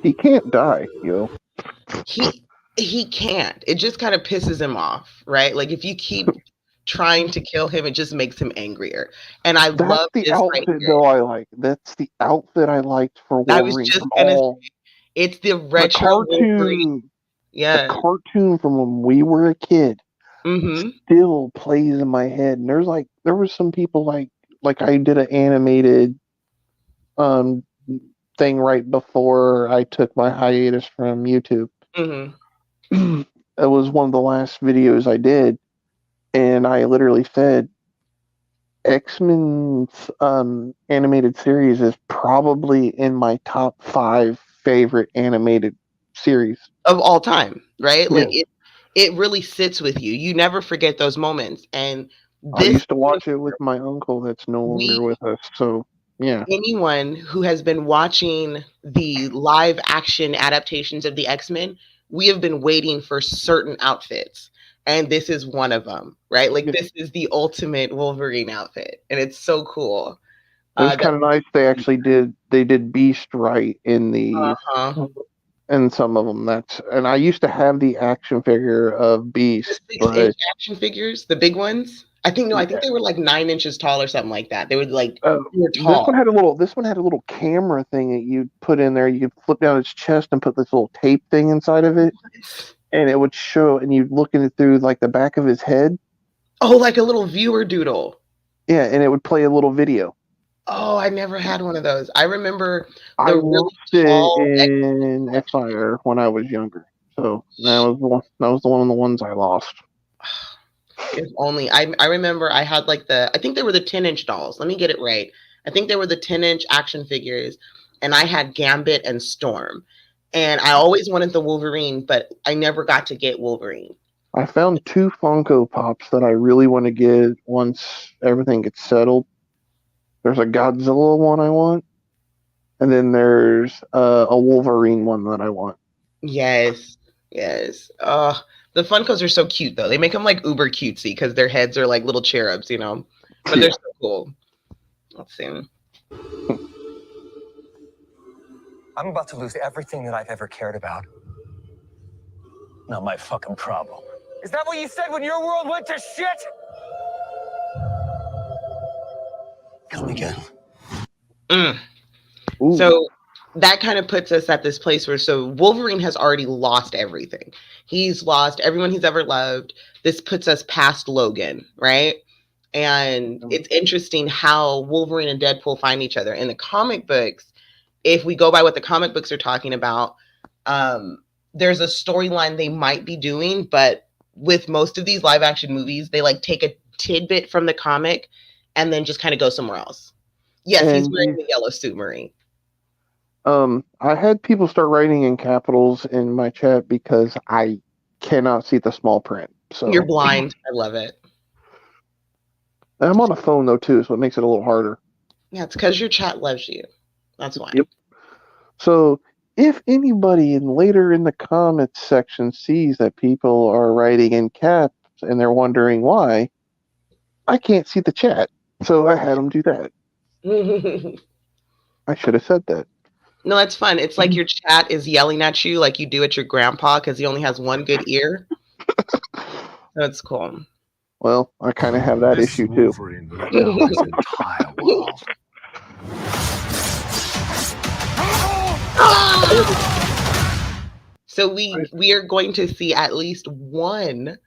S2: He can't die, yo.
S4: He can't. It just kind of pisses him off, right? Like, if you keep trying to kill him, it just makes him angrier. And I
S2: That's
S4: love
S2: the
S4: this
S2: outfit
S4: right here.
S2: though I like. That's the outfit I liked for
S4: I was
S2: Wolverine.
S4: just gonna say, it's the retro Wolverine.
S2: cartoon.
S4: Yeah.
S2: The cartoon from when we were a kid
S4: Mm-hmm.
S2: still plays in my head. And there was some people like I did an animated thing right before I took my hiatus from YouTube.
S4: Mm-hmm.
S2: It was one of the last videos I did, and I literally said X-Men's animated series is probably in my top 5 favorite animated series
S4: Of all time, right?
S2: Yeah.
S4: Like it really sits with you. You never forget those moments. And
S2: I
S4: this
S2: used to watch it with my uncle that's no longer with us. So yeah,
S4: anyone who has been watching the live action adaptations of the X-Men, we have been waiting for certain outfits. And this is one of them, right? Like, this is the ultimate Wolverine outfit. And it's so cool.
S2: it was kind of nice. They actually did Beast right in these, and some of them. And I used to have the action figure of Beast,
S4: The 6-inch
S2: but
S4: action figures, the big ones. I think they were like 9 inches tall or something like that. They would like they were tall.
S2: This one had a little camera thing that you put in there. You could flip down its chest and put this little tape thing inside of it, and it would show. And you'd look at it through like the back of his head.
S4: Oh, like a little viewer doodle.
S2: Yeah, and it would play a little video.
S4: Oh, I never had one of those. I remember
S2: I
S4: the
S2: watched
S4: really
S2: it in Empire when I was younger. So that was one of the ones I lost.
S4: If only. I remember I had like I think they were the 10-inch dolls. Let me get it right. I think they were the 10-inch action figures, and I had Gambit and Storm. And I always wanted the Wolverine, but I never got to get Wolverine.
S2: I found 2 Funko Pops that I really want to get once everything gets settled. There's a Godzilla one I want, and then there's a Wolverine one that I want.
S4: Yes. The Funkos are so cute, though. They make them like uber cutesy because their heads are like little cherubs, you know? But they're so cool. Let's see.
S5: I'm about to lose everything that I've ever cared about. Not my fucking problem. Is that what you said when your world went to shit? Come again.
S4: So that kind of puts us at this place where Wolverine has already lost everything. He's lost everyone he's ever loved. This puts us past Logan, right? And it's interesting how Wolverine and Deadpool find each other. In the comic books, if we go by what the comic books are talking about, there's a storyline they might be doing, but with most of these live action movies, they like take a tidbit from the comic and then just kind of go somewhere else. Yes, he's wearing the yellow suit, Marie.
S2: I had people start writing in capitals in my chat because I cannot see the small print. So
S4: you're blind. I love it.
S2: I'm on a phone though too, so it makes it a little harder.
S4: Yeah, it's because your chat loves you. That's why.
S2: Yep. So if anybody later in the comments section sees that people are writing in caps and they're wondering why, I can't see the chat. So I had them do that. I should have said that.
S4: No, that's fun. It's like your chat is yelling at you like you do at your grandpa because he only has one good ear. That's cool.
S2: Well, I kind of have that issue too.
S5: Entire world.
S4: So we are going to see at least one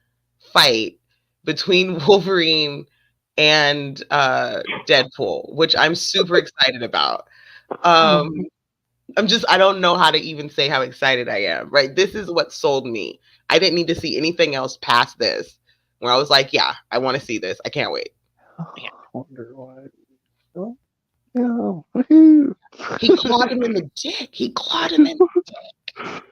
S4: fight between Wolverine and Deadpool, which I'm super excited about. I don't know how to even say how excited I am, right? This is what sold me. I didn't need to see anything else past this where I was like, yeah, I want to see this. I can't wait.
S2: I wonder why. Oh, yeah. Woohoo.
S4: He clawed him in the dick. He clawed him in the dick.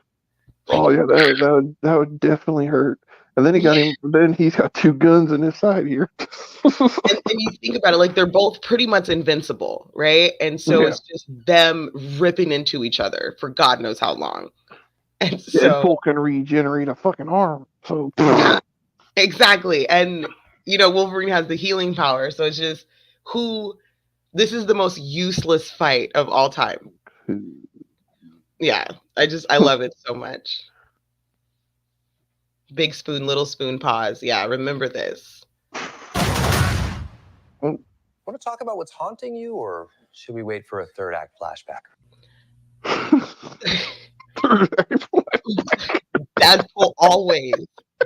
S2: Oh yeah, that would definitely hurt. And then he got him. Then he's got 2 guns in his side here.
S4: And you think about it, like they're both pretty much invincible, right? And so
S2: Yeah.
S4: it's just them ripping into each other for God knows how long. And so
S2: Deadpool can regenerate a fucking arm. So
S4: yeah, exactly. And Wolverine has the healing power, so it's just this is the most useless fight of all time. Yeah, I love it so much. Big spoon, little spoon, pause. Yeah, remember this.
S5: Want to talk about what's haunting you, or should we wait for a third act flashback?
S4: Deadpool always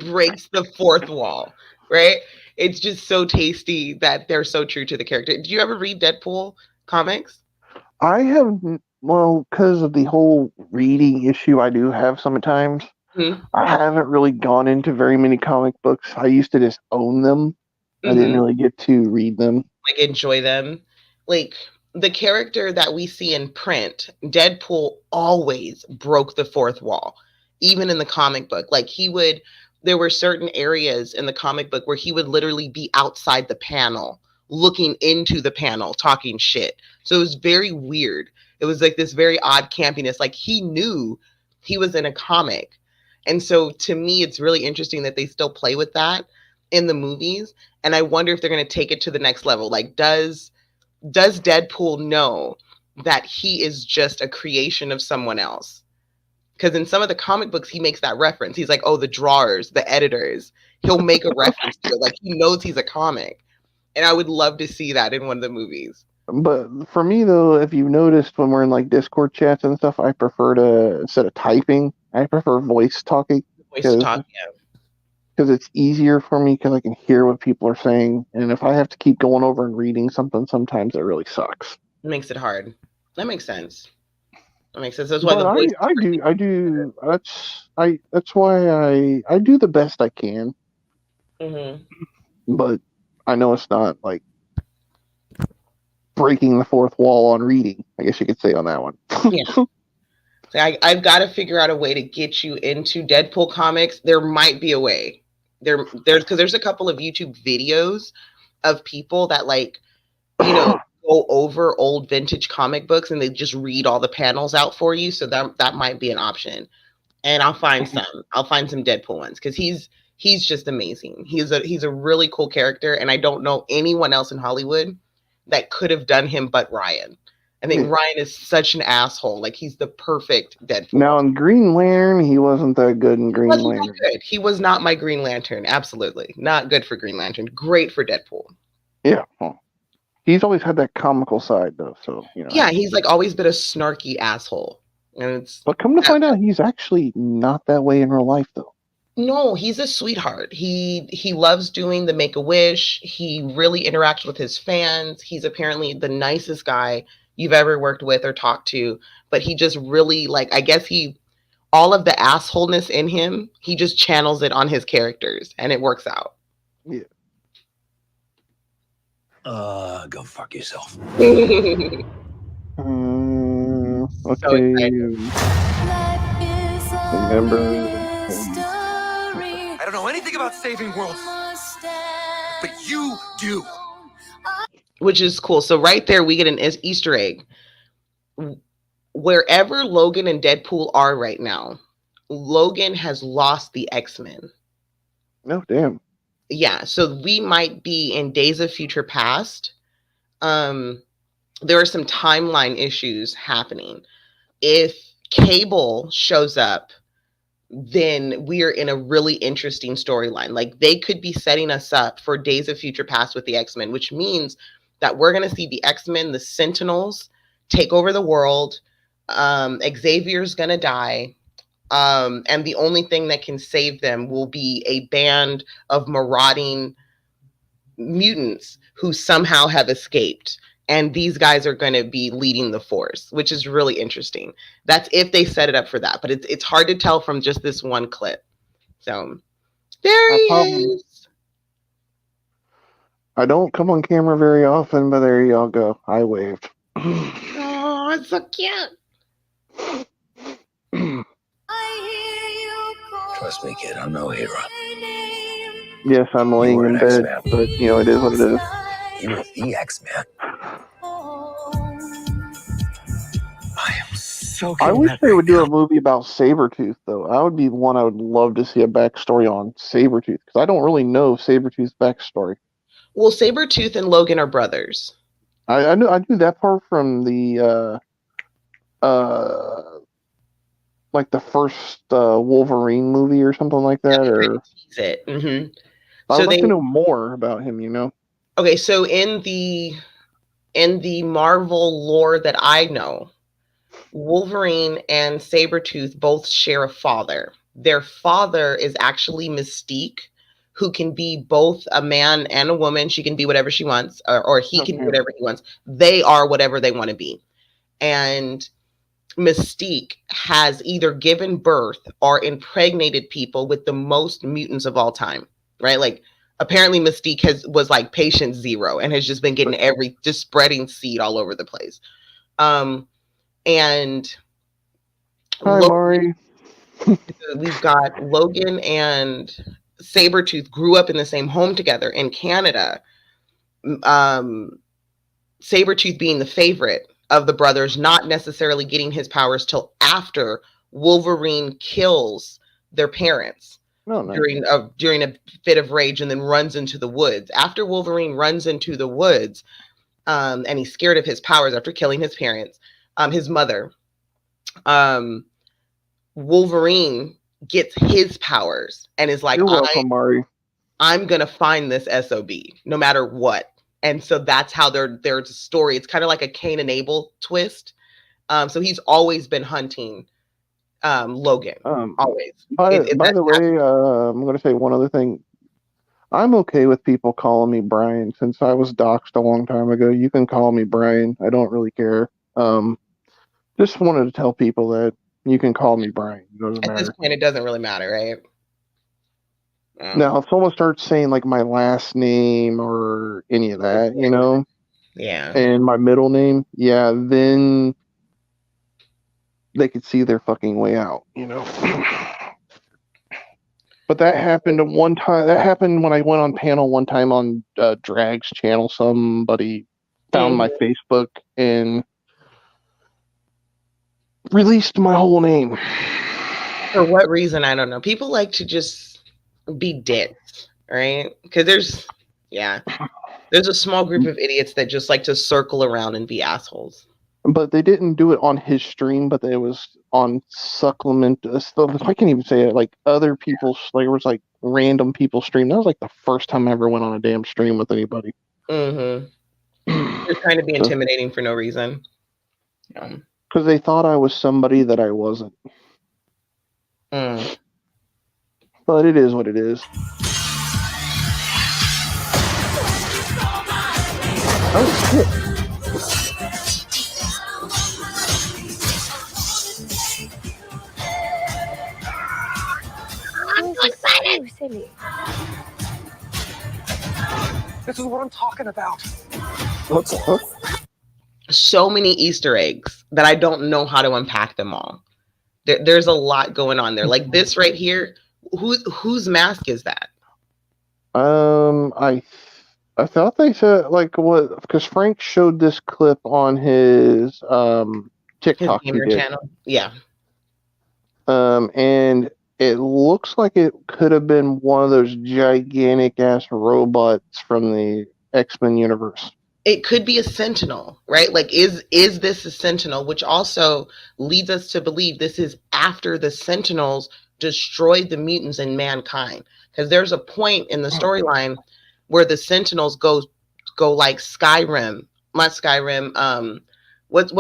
S4: breaks the fourth wall, right? It's just so tasty that they're so true to the character. Did you ever read Deadpool comics?
S2: I have, well, because of the whole reading issue I do have sometimes, I haven't really gone into very many comic books. I used to just own them. I didn't really get to read them.
S4: Like, enjoy them. Like, the character that we see in print, Deadpool always broke the fourth wall, even in the comic book. Like, there were certain areas in the comic book where he would literally be outside the panel, looking into the panel, talking shit. So it was very weird. It was like this very odd campiness. Like, he knew he was in a comic. And so to me, it's really interesting that they still play with that in the movies. And I wonder if they're going to take it to the next level. Like, does Deadpool know that he is just a creation of someone else? Because in some of the comic books, he makes that reference. He's like, oh, the drawers, the editors. He'll make a reference to it. Like, he knows he's a comic. And I would love to see that in one of the movies.
S2: But for me, though, if you've noticed when we're in like Discord chats and stuff, I prefer to, instead of typing, I prefer voice talking.
S4: Voice to talk, yeah.
S2: Because it's easier for me because I can hear what people are saying. And if I have to keep going over and reading something, sometimes it really sucks.
S4: It makes it hard. That makes sense. That makes sense. That's why
S2: But I do. That's why I do the best I can. But I know it's not like breaking the fourth wall on reading, I guess you could say on that one.
S4: Yeah. So I've got to figure out a way to get you into Deadpool comics. There might be a way. There's a couple of YouTube videos of people that go over old vintage comic books and they just read all the panels out for you. So that might be an option. And I'll find some Deadpool ones because he's just amazing. He's a really cool character, and I don't know anyone else in Hollywood that could have done him but Ryan. I think Ryan is such an asshole. Like, he's the perfect Deadpool.
S2: Now in Green Lantern, he wasn't that good in Green Lantern.
S4: He was not my Green Lantern. Absolutely not good for Green Lantern. Great for Deadpool.
S2: Yeah. Well, he's always had that comical side though, so
S4: Yeah, he's like always been a snarky asshole.
S2: But come to find out, he's actually not that way in real life though.
S4: No, he's a sweetheart. He loves doing the Make-A-Wish. He really interacts with his fans. He's apparently the nicest guy you've ever worked with or talked to. But he just really, I guess all of the assholeness in him, he just channels it on his characters, and it works out.
S2: Yeah.
S5: Go fuck yourself.
S2: Okay. Remember.
S5: I don't know anything about saving worlds, but you do.
S4: Which is cool. So right there, we get an Easter egg. Wherever Logan and Deadpool are right now, Logan has lost the X-Men.
S2: Oh, damn.
S4: Yeah, so we might be in Days of Future Past. There are some timeline issues happening. If Cable shows up, then we are in a really interesting storyline. Like, they could be setting us up for Days of Future Past with the X-Men, which means that we're going to see the X-Men, the Sentinels, take over the world. Xavier's going to die. And the only thing that can save them will be a band of marauding mutants who somehow have escaped. And these guys are going to be leading the force, which is really interesting. That's if they set it up for that. But it's hard to tell from just this one clip. So there he is.
S2: I don't come on camera very often, but there y'all go. I waved.
S4: Oh, it's so cute.
S5: Trust me, kid, I'm no hero.
S2: Yes, I'm
S5: You
S2: laying
S5: were
S2: in
S5: an
S2: bed,
S5: X-Man.
S2: but it is what it is.
S5: You were the X-Man. I am so
S2: I
S5: kidding
S2: wish
S5: that
S2: they
S5: right
S2: would do
S5: now.
S2: a movie about Sabretooth, though. I would be one I would love to see a backstory on Sabretooth, because I don't really know Sabretooth's backstory.
S4: Well, Sabretooth and Logan are brothers.
S2: I knew that part from the like the first Wolverine movie or something like that, or
S4: Tease it. Mm-hmm.
S2: I
S4: So
S2: would like to
S4: they
S2: know more about him.
S4: okay. So in the Marvel lore that I know, Wolverine and Sabretooth both share a father. Their father is actually Mystique, who can be both a man and a woman. She can be whatever she wants, or he can be
S2: Okay.
S4: whatever he wants. They are whatever they want to be. And Mystique has either given birth or impregnated people with the most mutants of all time, right? Like apparently Mystique was like patient zero and has just been getting just spreading seed all over the place. And
S2: Hi, Mari.
S4: we've got Logan and Sabretooth grew up in the same home together in Canada. Sabretooth being the favorite of the brothers, not necessarily getting his powers till after Wolverine kills their parents during a fit of rage and then runs into the woods. After Wolverine runs into the woods, and he's scared of his powers after killing his parents, his mother, Wolverine gets his powers and is like,
S2: You're welcome, Mari.
S4: I'm gonna find this SOB no matter what. And so that's how their story. It's kind of like a Cain and Abel twist. So he's always been hunting Logan. Always.
S2: By the way, I'm going to say one other thing. I'm okay with people calling me Brian since I was doxxed a long time ago. You can call me Brian. I don't really care. Just wanted to tell people that you can call me Brian. It doesn't
S4: At this
S2: matter.
S4: point, it doesn't really matter, right?
S2: Now, if someone starts saying like my last name or any of that,
S4: Yeah.
S2: and my middle name, yeah, then they could see their fucking way out, But that happened one time. That happened when I went on panel one time on Drag's channel. Somebody found my Facebook and released my whole name.
S4: For what reason? I don't know. People like to just be dicks, right? Because there's a small group of idiots that just like to circle around and be assholes.
S2: But they didn't do it on his stream, but it was on supplement. I can't even say it. Like other people's, like it was like random people's stream. That was like the first time I ever went on a damn stream with anybody.
S4: Mm-hmm. They're trying to be intimidating for no reason.
S2: Because they thought I was somebody that I wasn't. But it is what it is. Oh shit.
S4: I'm so excited.
S6: So silly.
S5: This is what I'm talking about.
S2: What the fuck?
S4: So many Easter eggs that I don't know how to unpack them all. There's a lot going on there. Like this right here. Whose mask is that?
S2: I thought they said like what, because Frank showed this clip on his TikTok
S4: His gamer channel. Yeah.
S2: And it looks like it could have been one of those gigantic ass robots from the X-Men universe.
S4: It could be a Sentinel, right? Like, is this a Sentinel? Which also leads us to believe this is after the Sentinels destroyed the mutants and mankind. Because there's a point in the storyline where the Sentinels go like Skyrim, not Skyrim. What's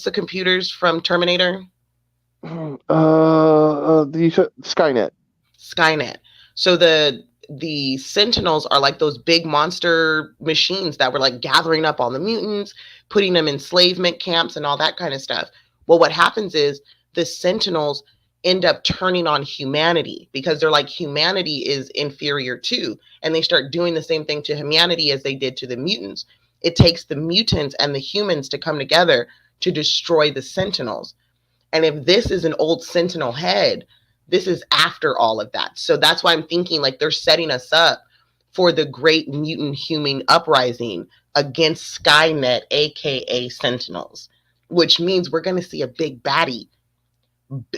S4: the computers from Terminator?
S2: Skynet.
S4: Skynet. So the Sentinels are like those big monster machines that were like gathering up all the mutants, putting them in enslavement camps and all that kind of stuff. Well, what happens is the Sentinels end up turning on humanity because they're like, humanity is inferior too. And they start doing the same thing to humanity as they did to the mutants. It takes the mutants and the humans to come together to destroy the Sentinels. And if this is an old Sentinel head, this is after all of that. So that's why I'm thinking like they're setting us up for the great mutant human uprising against Skynet, aka Sentinels, which means we're going to see a big baddie.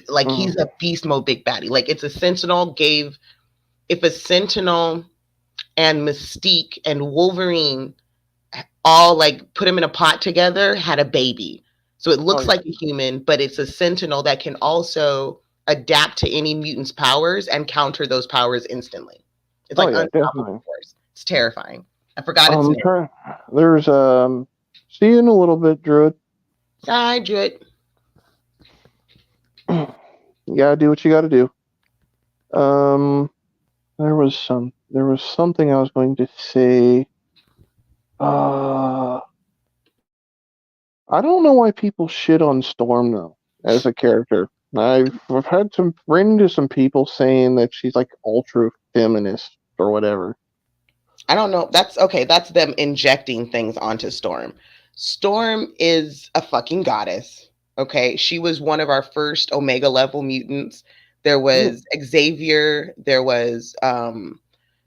S4: Like he's a beast mode big baddie. Like it's a Sentinel if a Sentinel and Mystique and Wolverine all like put him in a pot together, had a baby. So it looks like a human, but it's a Sentinel that can also adapt to any mutant's powers and counter those powers instantly. It's like unstoppable force. It's terrifying. I forgot its name.
S2: There's see you in a little bit, Druid.
S4: Hi, Druid.
S2: You gotta do what you gotta do. There was something I was going to say. I don't know why people shit on Storm though as a character. I've ran into some people saying that she's like ultra feminist or whatever.
S4: I don't know. That's okay. That's them injecting things onto Storm. Storm is a fucking goddess. Okay. She was one of our first Omega level mutants. There was Xavier, there was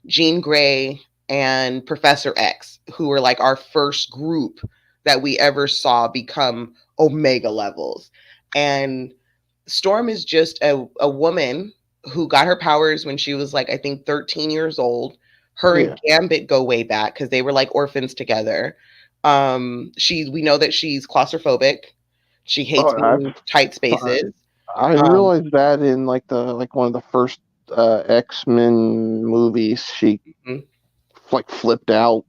S4: Jean Grey, and Professor X, who were like our first group that we ever saw become Omega levels. And Storm is just a woman who got her powers when she was like, I think 13 years old. Her and Gambit go way back because they were like orphans together. We know that she's claustrophobic. She hates being tight spaces.
S2: I realized that in like one of the first X-Men movies, she like flipped out.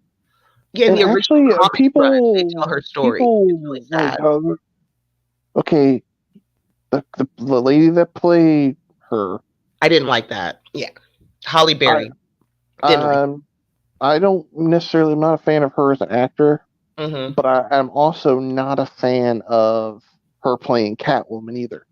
S4: Yeah, and
S2: actually, people
S4: they tell her story.
S2: Really okay, the lady that played her,
S4: I didn't like that. Yeah, Halle Berry.
S2: I don't necessarily. I'm not a fan of her as an actor, but I'm also not a fan of her playing Catwoman either.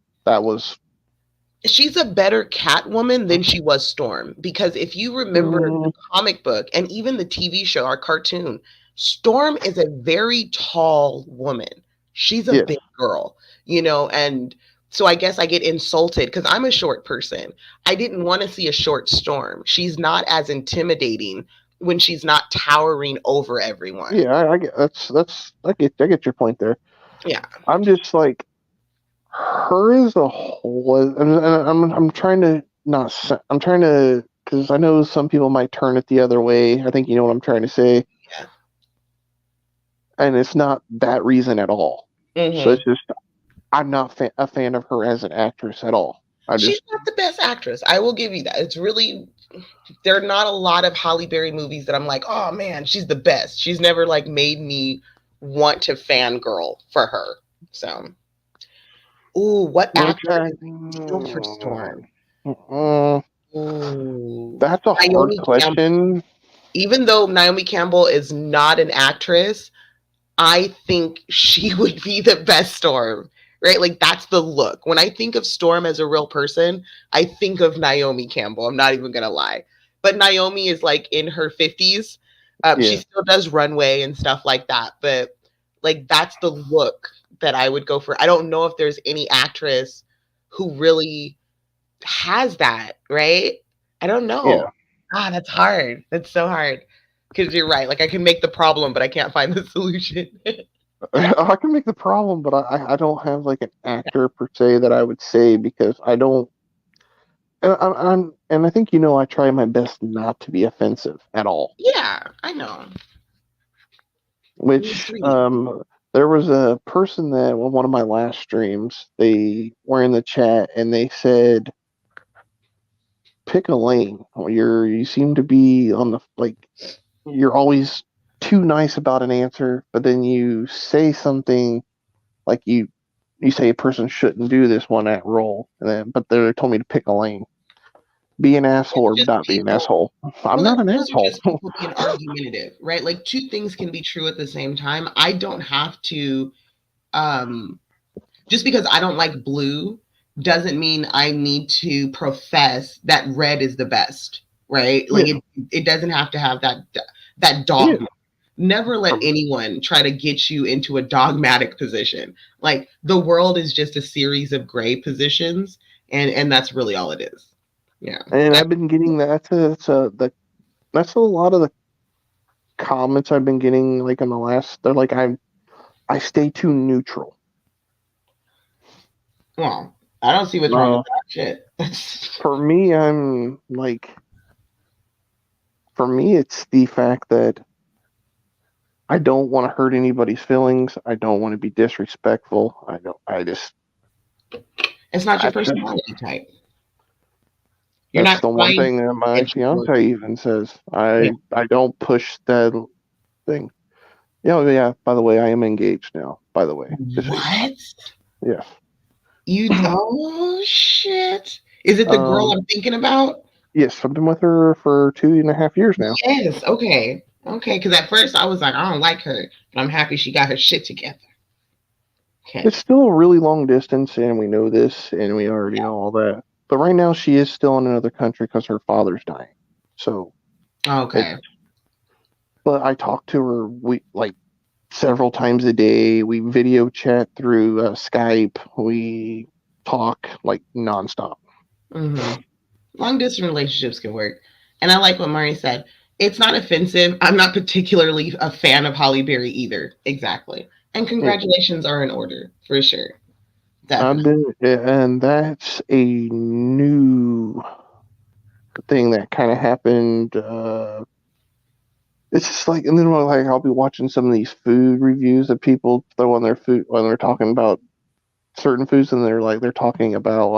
S2: She's
S4: a better Catwoman than she was Storm, because if you remember the comic book and even the TV show, our cartoon, Storm is a very tall woman. She's a big girl, and so I guess I get insulted because I'm a short person. I didn't want to see a short Storm. She's not as intimidating when she's not towering over everyone.
S2: Yeah, I get I get your point there.
S4: Yeah,
S2: I'm just like, her as a whole, I'm trying to because I know some people might turn it the other way. I think you know what I'm trying to say.
S4: Yeah.
S2: And it's not that reason at all. So it's just, I'm not a fan of her as an actress at all.
S4: She's not the best actress. I will give you that. It's really, there are not a lot of Halle Berry movies that I'm like, oh man, she's the best. She's never like made me want to fangirl for her. So. Ooh, what actor for Storm?
S2: That's a hard question.
S4: Campbell. Even though Naomi Campbell is not an actress, I think she would be the best Storm, right? Like that's the look. When I think of Storm as a real person, I think of Naomi Campbell. I'm not even gonna lie. But Naomi is like in her 50s. She still does runway and stuff like that. But like that's the look that I would go for. I don't know if there's any actress who really has that, right? I don't know. Yeah. That's hard. That's so hard. Because you're right. Like I can make the problem, but I can't find the solution.
S2: I can make the problem, but I don't have like an actor per se that I would say, because I don't. And I think I try my best not to be offensive at all.
S4: Yeah, I know.
S2: Which there was a person that on one of my last streams, they were in the chat and they said, pick a lane. You seem to be on the, like, you're always too nice about an answer, but then you say something like you say a person shouldn't do this one at role, but they told me to pick a lane. Be an asshole or not be an asshole. I'm not an asshole.
S4: Just people being argumentative, right? Like two things can be true at the same time. I don't have to, just because I don't like blue doesn't mean I need to profess that red is the best, right? Like it doesn't have to have that dogma. Never let anyone try to get you into a dogmatic position. Like the world is just a series of gray positions, and that's really all it is. Yeah.
S2: And I've been getting that's a lot of the comments I've been getting like in the last. They're like I stay too neutral.
S4: Well, I don't see what's wrong with that shit.
S2: For me, I'm like, for me, it's the fact that I don't want to hurt anybody's feelings. I don't want to be disrespectful.
S4: It's not your personality type.
S2: You're that's the one thing that my fiance even says. I don't push that thing. Yeah. By the way, I am engaged now. By the way.
S4: What?
S2: Yes.
S4: You oh shit! Is it the girl I'm thinking about?
S2: Yes, I've been with her for 2.5 years now.
S4: Yes. Okay. Because at first I was like, I don't like her, but I'm happy she got her shit together. Okay.
S2: It's still a really long distance, and we know this, and we already know all that. But right now, she is still in another country because her father's dying. So.
S4: Okay.
S2: But I talk to her several times a day. We video chat through Skype. We talk like nonstop.
S4: Mm-hmm. Long distance relationships can work. And I like what Mari said. It's not offensive. I'm not particularly a fan of Halle Berry either. Exactly. And congratulations are in order for sure.
S2: And that's a new thing that kind of happened. It's just like, and then I'll be watching some of these food reviews that people throw on their food when they're talking about certain foods, and they're talking about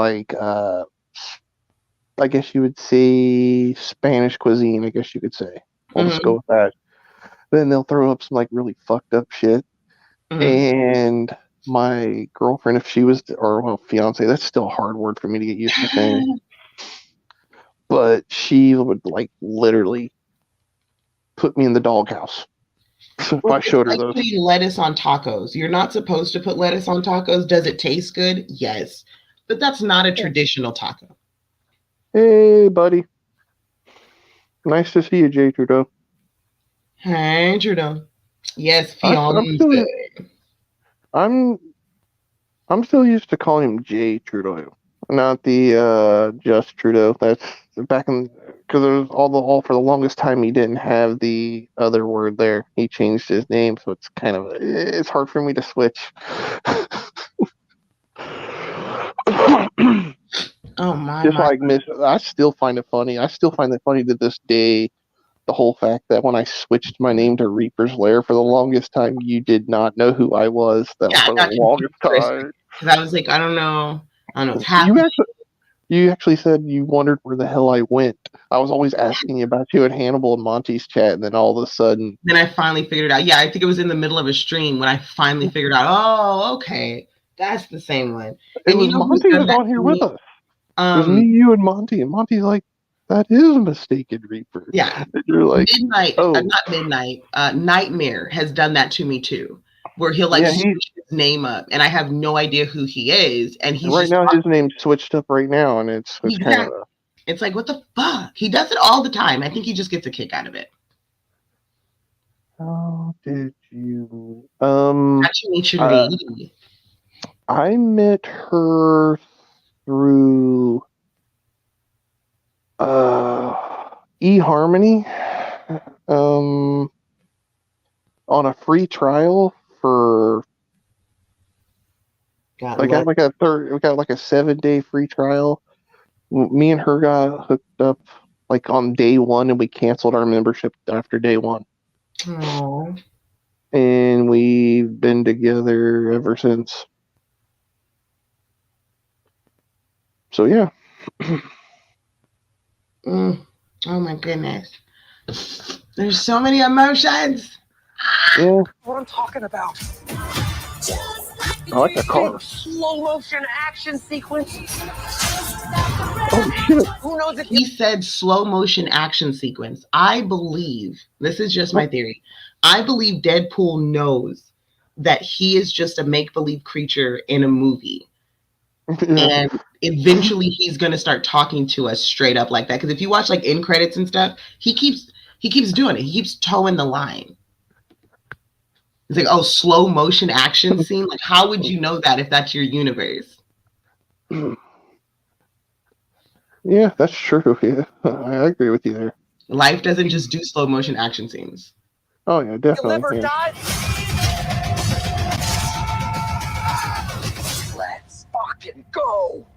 S2: I guess you would say Spanish cuisine. I guess you could say. I'll just go with that. Then they'll throw up some really fucked up shit, and my girlfriend, if she was, fiance, that's still a hard word for me to get used to saying, but she would literally put me in the doghouse. If I showed her those.
S4: Putting lettuce on tacos. You're not supposed to put lettuce on tacos. Does it taste good? Yes. But that's not a traditional taco.
S2: Hey, buddy. Nice to see you, Jay Trudeau.
S4: Hey, Trudeau. Yes,
S2: I'm still used to calling him Jay Trudeau, not the just Trudeau. That's back in, because it was all for the longest time he didn't have the other word there. He changed his name, so it's hard for me to switch.
S4: Oh my!
S2: I still find it funny. I still find it funny to this day. The whole fact that when I switched my name to Reaper's Lair for the longest time, you did not know who I was. For the longest time.
S4: Because I was like, I don't know what's happening.
S2: You actually said you wondered where the hell I went. I was always asking you about you and Hannibal and Monty's chat, and then all of a sudden...
S4: Then I finally figured it out. Yeah, I think it was in the middle of a stream when I finally figured out, oh, okay, that's the same one.
S2: Monty was on here with us. It was me, you, and Monty. And Monty's like, that is a mistaken Reaper.
S4: Yeah.
S2: And you're like,
S4: not Midnight. Nightmare has done that to me too, where he'll switch his name up, and I have no idea who he is. And he's
S2: right now his name's switched up right now, and it's kind of.
S4: It's like, what the fuck? He does it all the time. I think he just gets a kick out of it.
S2: How did you? I met her through eHarmony on a free trial for we got like a 7-day free trial. Me and her got hooked up on day 1, and we canceled our membership after day 1.
S4: Aww.
S2: And we've been together ever since. So yeah.
S4: Oh my goodness. There's so many emotions.
S2: Yeah.
S5: What I'm talking about.
S2: I like that car.
S5: Slow motion action sequence.
S2: Oh shit.
S4: Who knows if he said slow motion action sequence? I believe, this is just my theory, I believe Deadpool knows that he is just a make-believe creature in a movie. And eventually he's going to start talking to us straight up like that. Because if you watch like end credits and stuff, he keeps doing it. He keeps towing the line. It's like, oh, slow motion action scene. Like, how would you know that if that's your universe?
S2: Yeah, that's true. Yeah, I agree with you there.
S4: Life doesn't just do slow motion action scenes.
S2: Oh yeah, definitely.
S5: Your liver
S2: Yeah.
S5: died. Let's fucking go.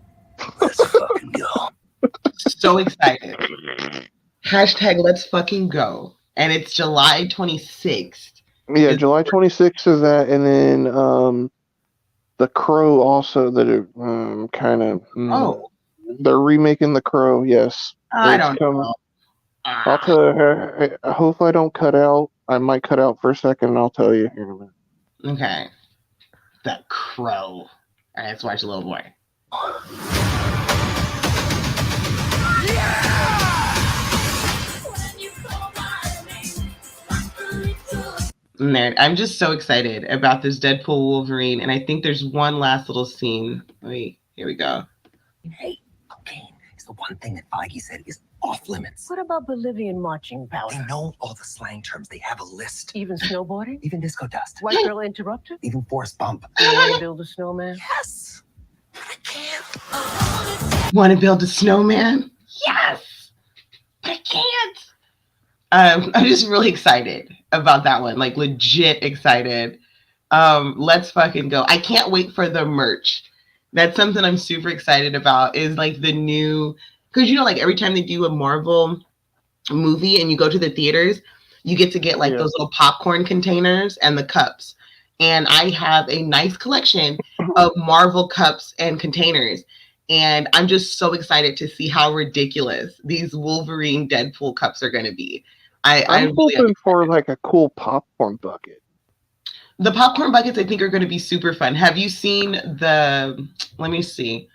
S5: Let's fucking go.
S4: So excited. Hashtag let's fucking go. And it's July 26th.
S2: Yeah, July 26th is that, and then The Crow also that it kind of. They're remaking The Crow. Yes,
S4: I don't know.
S2: I'll tell you. Hopefully, I don't cut out. I might cut out for a second, and I'll tell you here in a minute.
S4: Okay. The Crow. All right, let's watch a little more. Man, I'm just so excited about this Deadpool Wolverine, and I think there's one last little scene. Wait, here we go.
S5: Hey, cocaine is the one thing that Feige said is off limits.
S6: What about Bolivian marching
S5: They
S6: powder?
S5: know all the slang terms. They have a list.
S6: Even snowboarding?
S5: Even disco dust.
S6: White girl interrupted?
S5: Even force bump.
S6: You want to build a snowman?
S5: Yes. I can't.
S4: Want to build a snowman? Yes, but I can't. I'm just really excited about that one. Like legit excited. Let's fucking go. I can't wait for the merch. That's something I'm super excited about, is like the new, because you know, like every time they do a Marvel movie and you go to the theaters, you get to get like those little popcorn containers and the cups. And I have a nice collection of Marvel cups and containers. And I'm just so excited to see how ridiculous these Wolverine Deadpool cups are going to be. I'm
S2: hoping
S4: really
S2: for like a cool popcorn bucket.
S4: The popcorn buckets, I think, are going to be super fun. Have you seen let me see.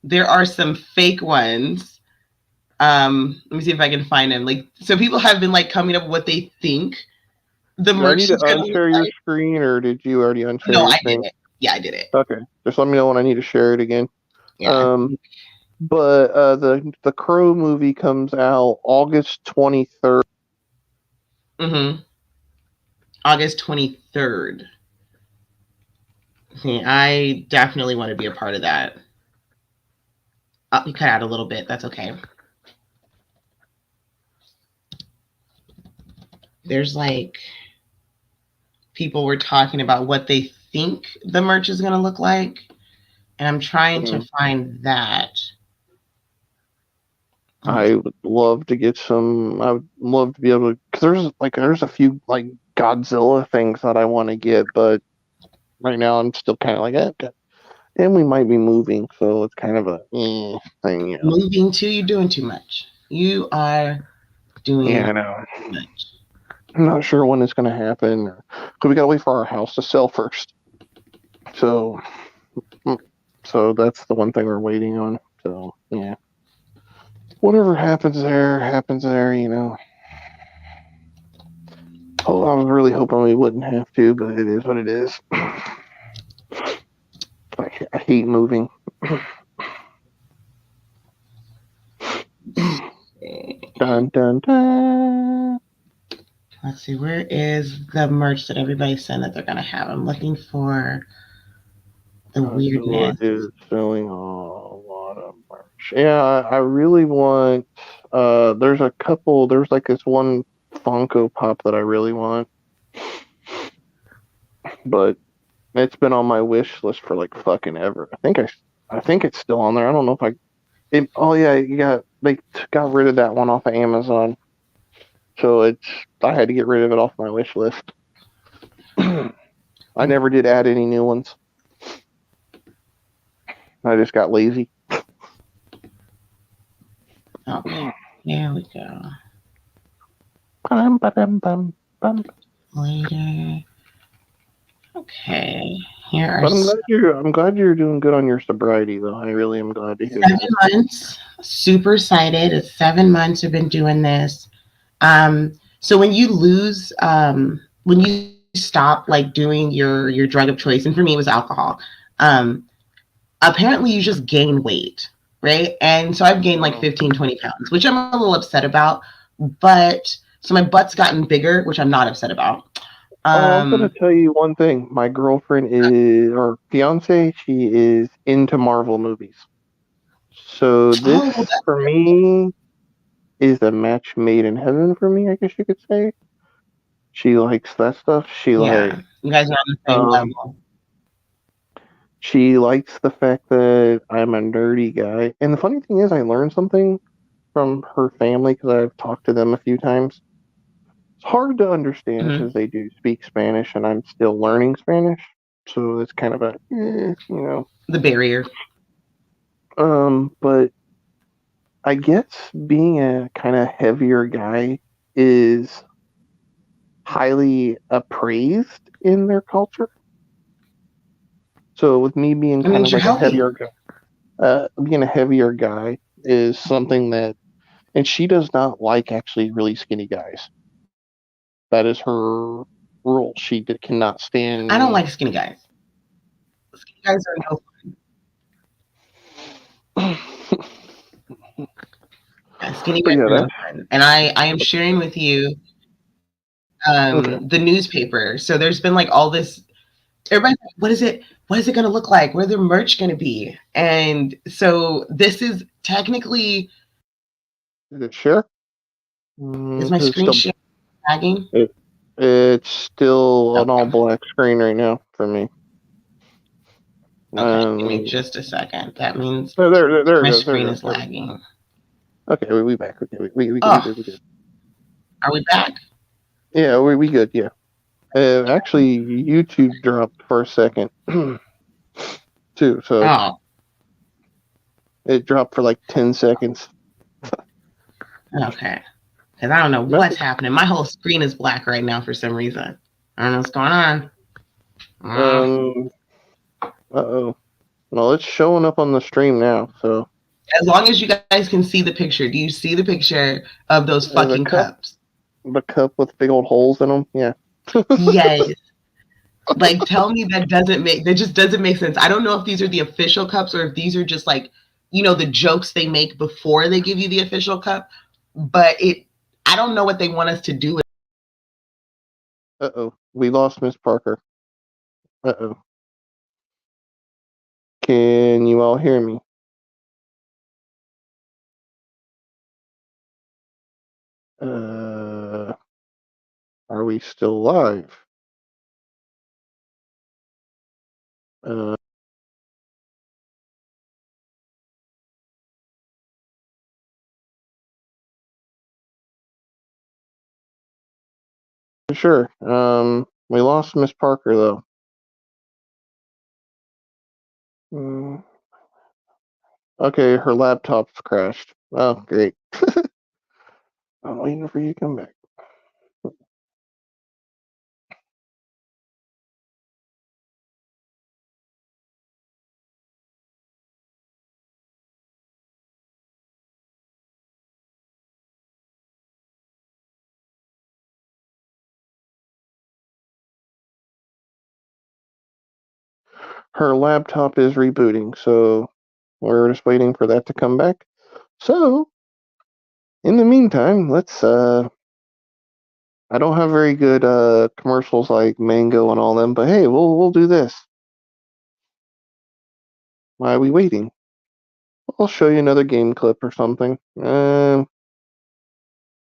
S4: There are some fake ones. Let me see if I can find them. Like, so people have been like coming up with what they think the merch
S2: is
S4: is going
S2: going
S4: to
S2: to unshare
S4: be.
S2: your screen, or did you already unshare
S4: No,
S2: your
S4: I
S2: screen?
S4: did it. Yeah, I did it.
S2: Okay, just let me know when I need to share it again.
S4: Yeah.
S2: But the Crow movie comes out August 23rd.
S4: August 23rd. See, I definitely want to be a part of that. Oh, you cut out a little bit. That's okay. There's like people were talking about what they think the merch is going to look like. And I'm trying to find that.
S2: I would love to get some. I would love to be able to, because there's a few like Godzilla things that I want to get, but right now I'm still kind of like that. And we might be moving, so it's kind of a thing. You know.
S4: Moving too, you're doing too much. You are doing
S2: I know.
S4: too much.
S2: I'm not sure when it's going to happen, because we got to wait for our house to sell first. So that's the one thing we're waiting on. So yeah. Whatever happens there, you know. Oh, I was really hoping we wouldn't have to, but it is what it is. I hate moving. Dun, dun, dun.
S4: Let's see, where is the merch that everybody said that they're going to have? I'm looking for the weirdness.
S2: It is selling a lot of merch. Yeah, I really want. There's like this one Funko Pop that I really want, but it's been on my wish list for like fucking ever. I think it's still on there. I don't know if they got rid of that one off of Amazon, so I had to get rid of it off my wish list. I never did add any new ones. I just got lazy.
S4: Okay, here we go. Later. Okay, here are.
S2: But I'm glad you're doing good on your sobriety, though. I really am glad to hear
S4: 7
S2: that.
S4: months. Super excited. It's 7 months we've been doing this. So when you lose, when you stop like doing your drug of choice, and for me it was alcohol. apparently you just gain weight, right? And so I've gained like 15, 20 pounds, which I'm a little upset about. But so my butt's gotten bigger, which I'm not upset about.
S2: I'm gonna tell you one thing. My girlfriend is, or fiance, she is into Marvel movies. So this,
S4: Oh,
S2: for me, is a match made in heaven for me, I guess you could say. She likes that stuff.
S4: yeah. You guys are on the same
S2: um,
S4: level.
S2: she likes the fact that I'm a nerdy guy. And the funny thing is, I learned something from her family because I've talked to them a few times. It's hard to understand
S4: Mhm.
S2: because they do speak Spanish, and I'm still learning Spanish. So it's kind of a,
S4: The barrier.
S2: But I guess being a kind of heavier guy is highly appraised in their culture. So with me being
S4: It
S2: kind
S4: means
S2: of
S4: you're
S2: like a
S4: healthy.
S2: heavier guy, being a heavier guy is something that, and she does not like actually really skinny guys. That is her rule. She cannot
S4: I don't
S2: stand.
S4: like skinny guys. Skinny guys are no fun. Skinny
S2: But
S4: guys
S2: yeah,
S4: are no fun. And I am sharing with you
S2: okay.
S4: the newspaper. So there's been like all this. Everybody's like, what is it? What is it going to look like? Where the merch going to be? And so this is technically,
S2: Is it share?
S4: is my
S2: Is it
S4: screen
S2: still?
S4: share lagging?
S2: It's still an all
S4: Okay.
S2: black screen right now for me.
S4: Okay. Give me just a second. That means
S2: There it
S4: my
S2: goes. There it
S4: screen
S2: goes.
S4: is lagging.
S2: Okay, we back. Okay, we
S4: Oh,
S2: good.
S4: are we back?
S2: Yeah, we good. Yeah. Actually, YouTube dropped for a second too, so
S4: Oh,
S2: it dropped for like 10 seconds.
S4: okay. Because I don't know
S2: No.
S4: what's happening. My whole screen is black right now for some reason. I don't know what's going on.
S2: Um. Uh-oh. Well, it's showing up on the stream now. So
S4: As long as you guys can see the picture, do you see the picture of those
S2: the
S4: fucking
S2: cup,
S4: cups?
S2: the cup with big old holes in them. Yeah.
S4: Yes. Like, tell me that just doesn't make sense. I don't know if these are the official cups or if these are just like, the jokes they make before they give you the official cup. But I don't know what they want us to do with.
S2: Uh-oh. We lost Miss Parker. Uh-oh. Can you all hear me? Uh, are we still live? Uh, sure. We lost Miss Parker though. Mm, okay, her laptop's crashed. Oh, great. I'm waiting for you to come back. Her laptop is rebooting, so we're just waiting for that to come back. So, in the meantime, let's I don't have very good commercials like Mango and all them, but hey, we'll do this. Why are we waiting? I'll show you another game clip or something.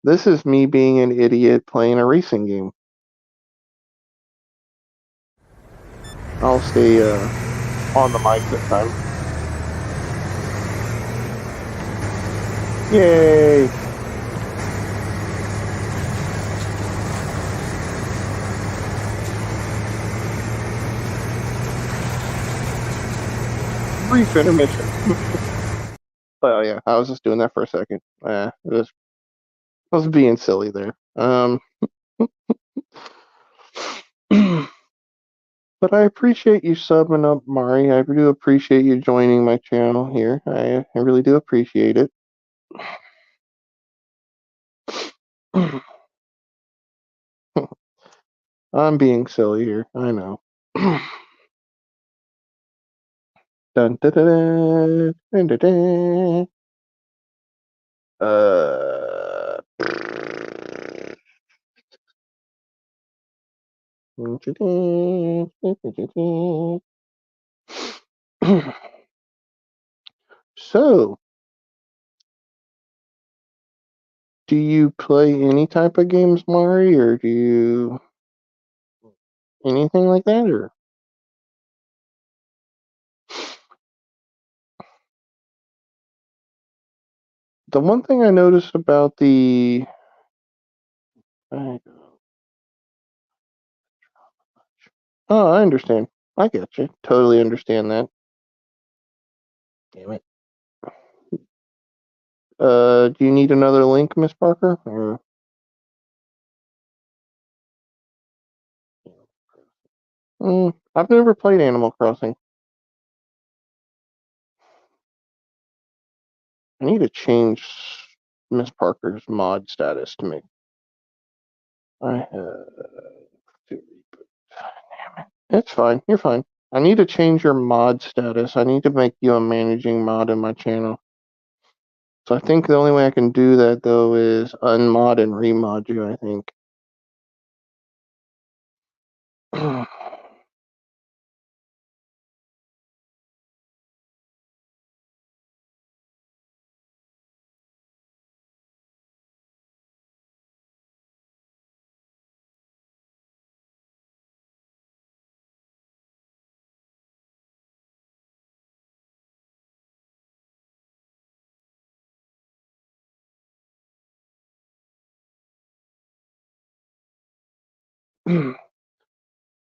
S2: This is me being an idiot playing a racing game. I'll stay on the mic this time. Yay! Brief intermission. Oh yeah, I was just doing that for a second. I was being silly there. But I appreciate you subbing up, Mari. I do appreciate you joining my channel here. I really do appreciate it. I'm being silly here. I know. Dun, dun, dun, dun, dun, dun, dun. Uh, so, do you play any type of games, Mari, or do you anything like that, or the one thing I noticed about the oh, I understand. I get you. Totally understand that. Damn it. Do you need another link, Miss Parker? Or I've never played Animal Crossing. I need to change Miss Parker's mod status to make. I have to reboot. Damn it. It's fine. You're fine. I need to change your mod status. I need to make you a managing mod in my channel. So I think the only way I can do that though is unmod and remod you, I think.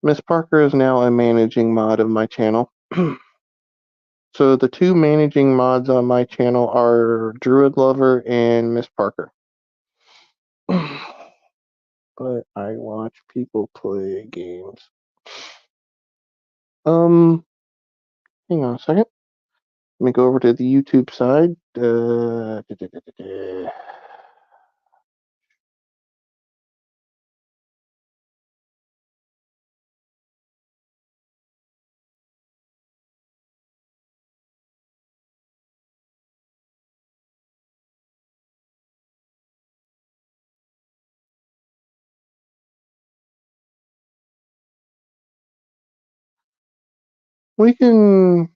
S2: Miss Parker is now a managing mod of my channel. So the two managing mods on my channel are Druid Lover and Miss Parker. But I watch people play games. Hang on a second. Let me go over to the YouTube side. We can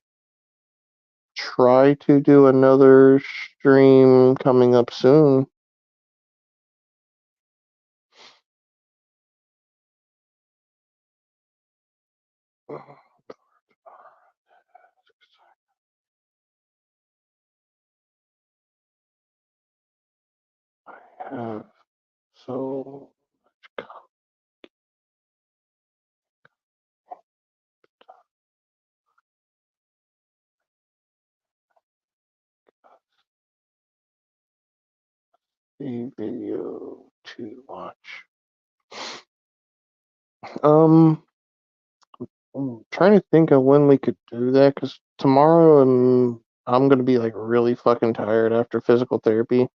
S2: try to do another stream coming up soon. I have so much copy video to watch. I'm trying to think of when we could do that because tomorrow I'm gonna be like really fucking tired after physical therapy.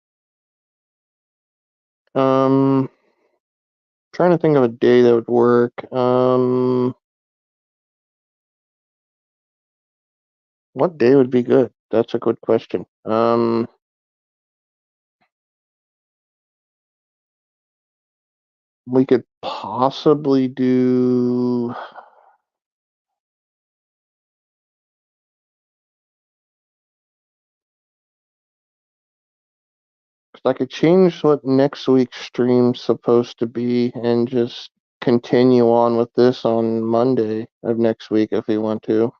S2: Um, Trying to think of a day that would work. What day would be good? That's a good question. We could possibly do. I could change what next week's stream's supposed to be and just continue on with this on Monday of next week if we want to.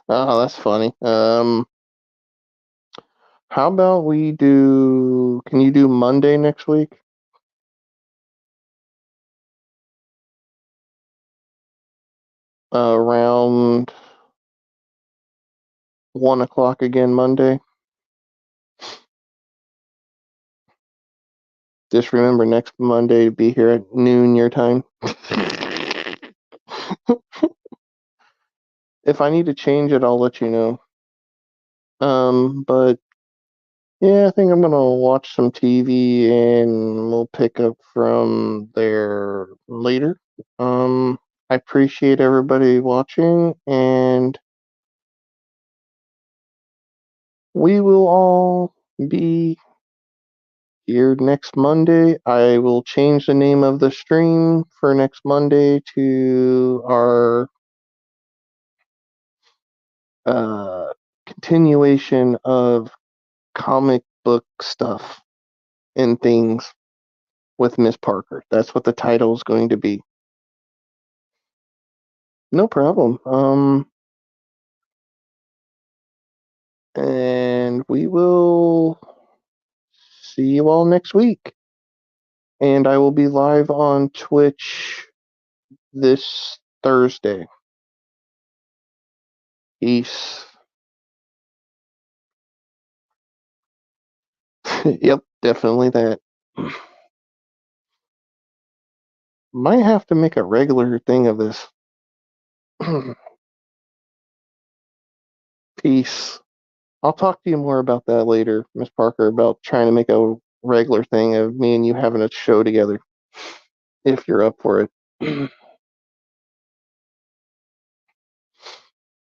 S2: Oh, that's funny. How about we do? Can you do Monday next week? Around 1 o'clock again Monday. Just remember next Monday to be here at noon your time. If I need to change it, I'll let you know. But Yeah, I think I'm gonna watch some TV and we'll pick up from there later. I appreciate everybody watching, and we will all be here next Monday. I will change the name of the stream for next Monday to our uh, continuation of comic book stuff and things with Miss Parker. That's what the title is going to be. No problem. And we will see you all next week. And I will be live on Twitch this Thursday. Peace. Yep, definitely that. Might have to make a regular thing of this. Peace. I'll talk to you more about that later, Miss Parker, about trying to make a regular thing of me and you having a show together, if you're up for it.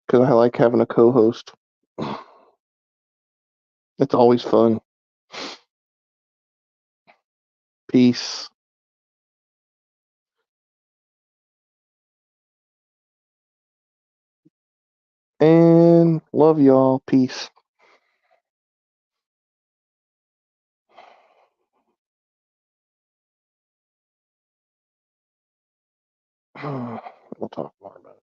S2: Because I like having a co-host. It's always fun. Peace. And love y'all. Peace. We'll talk more about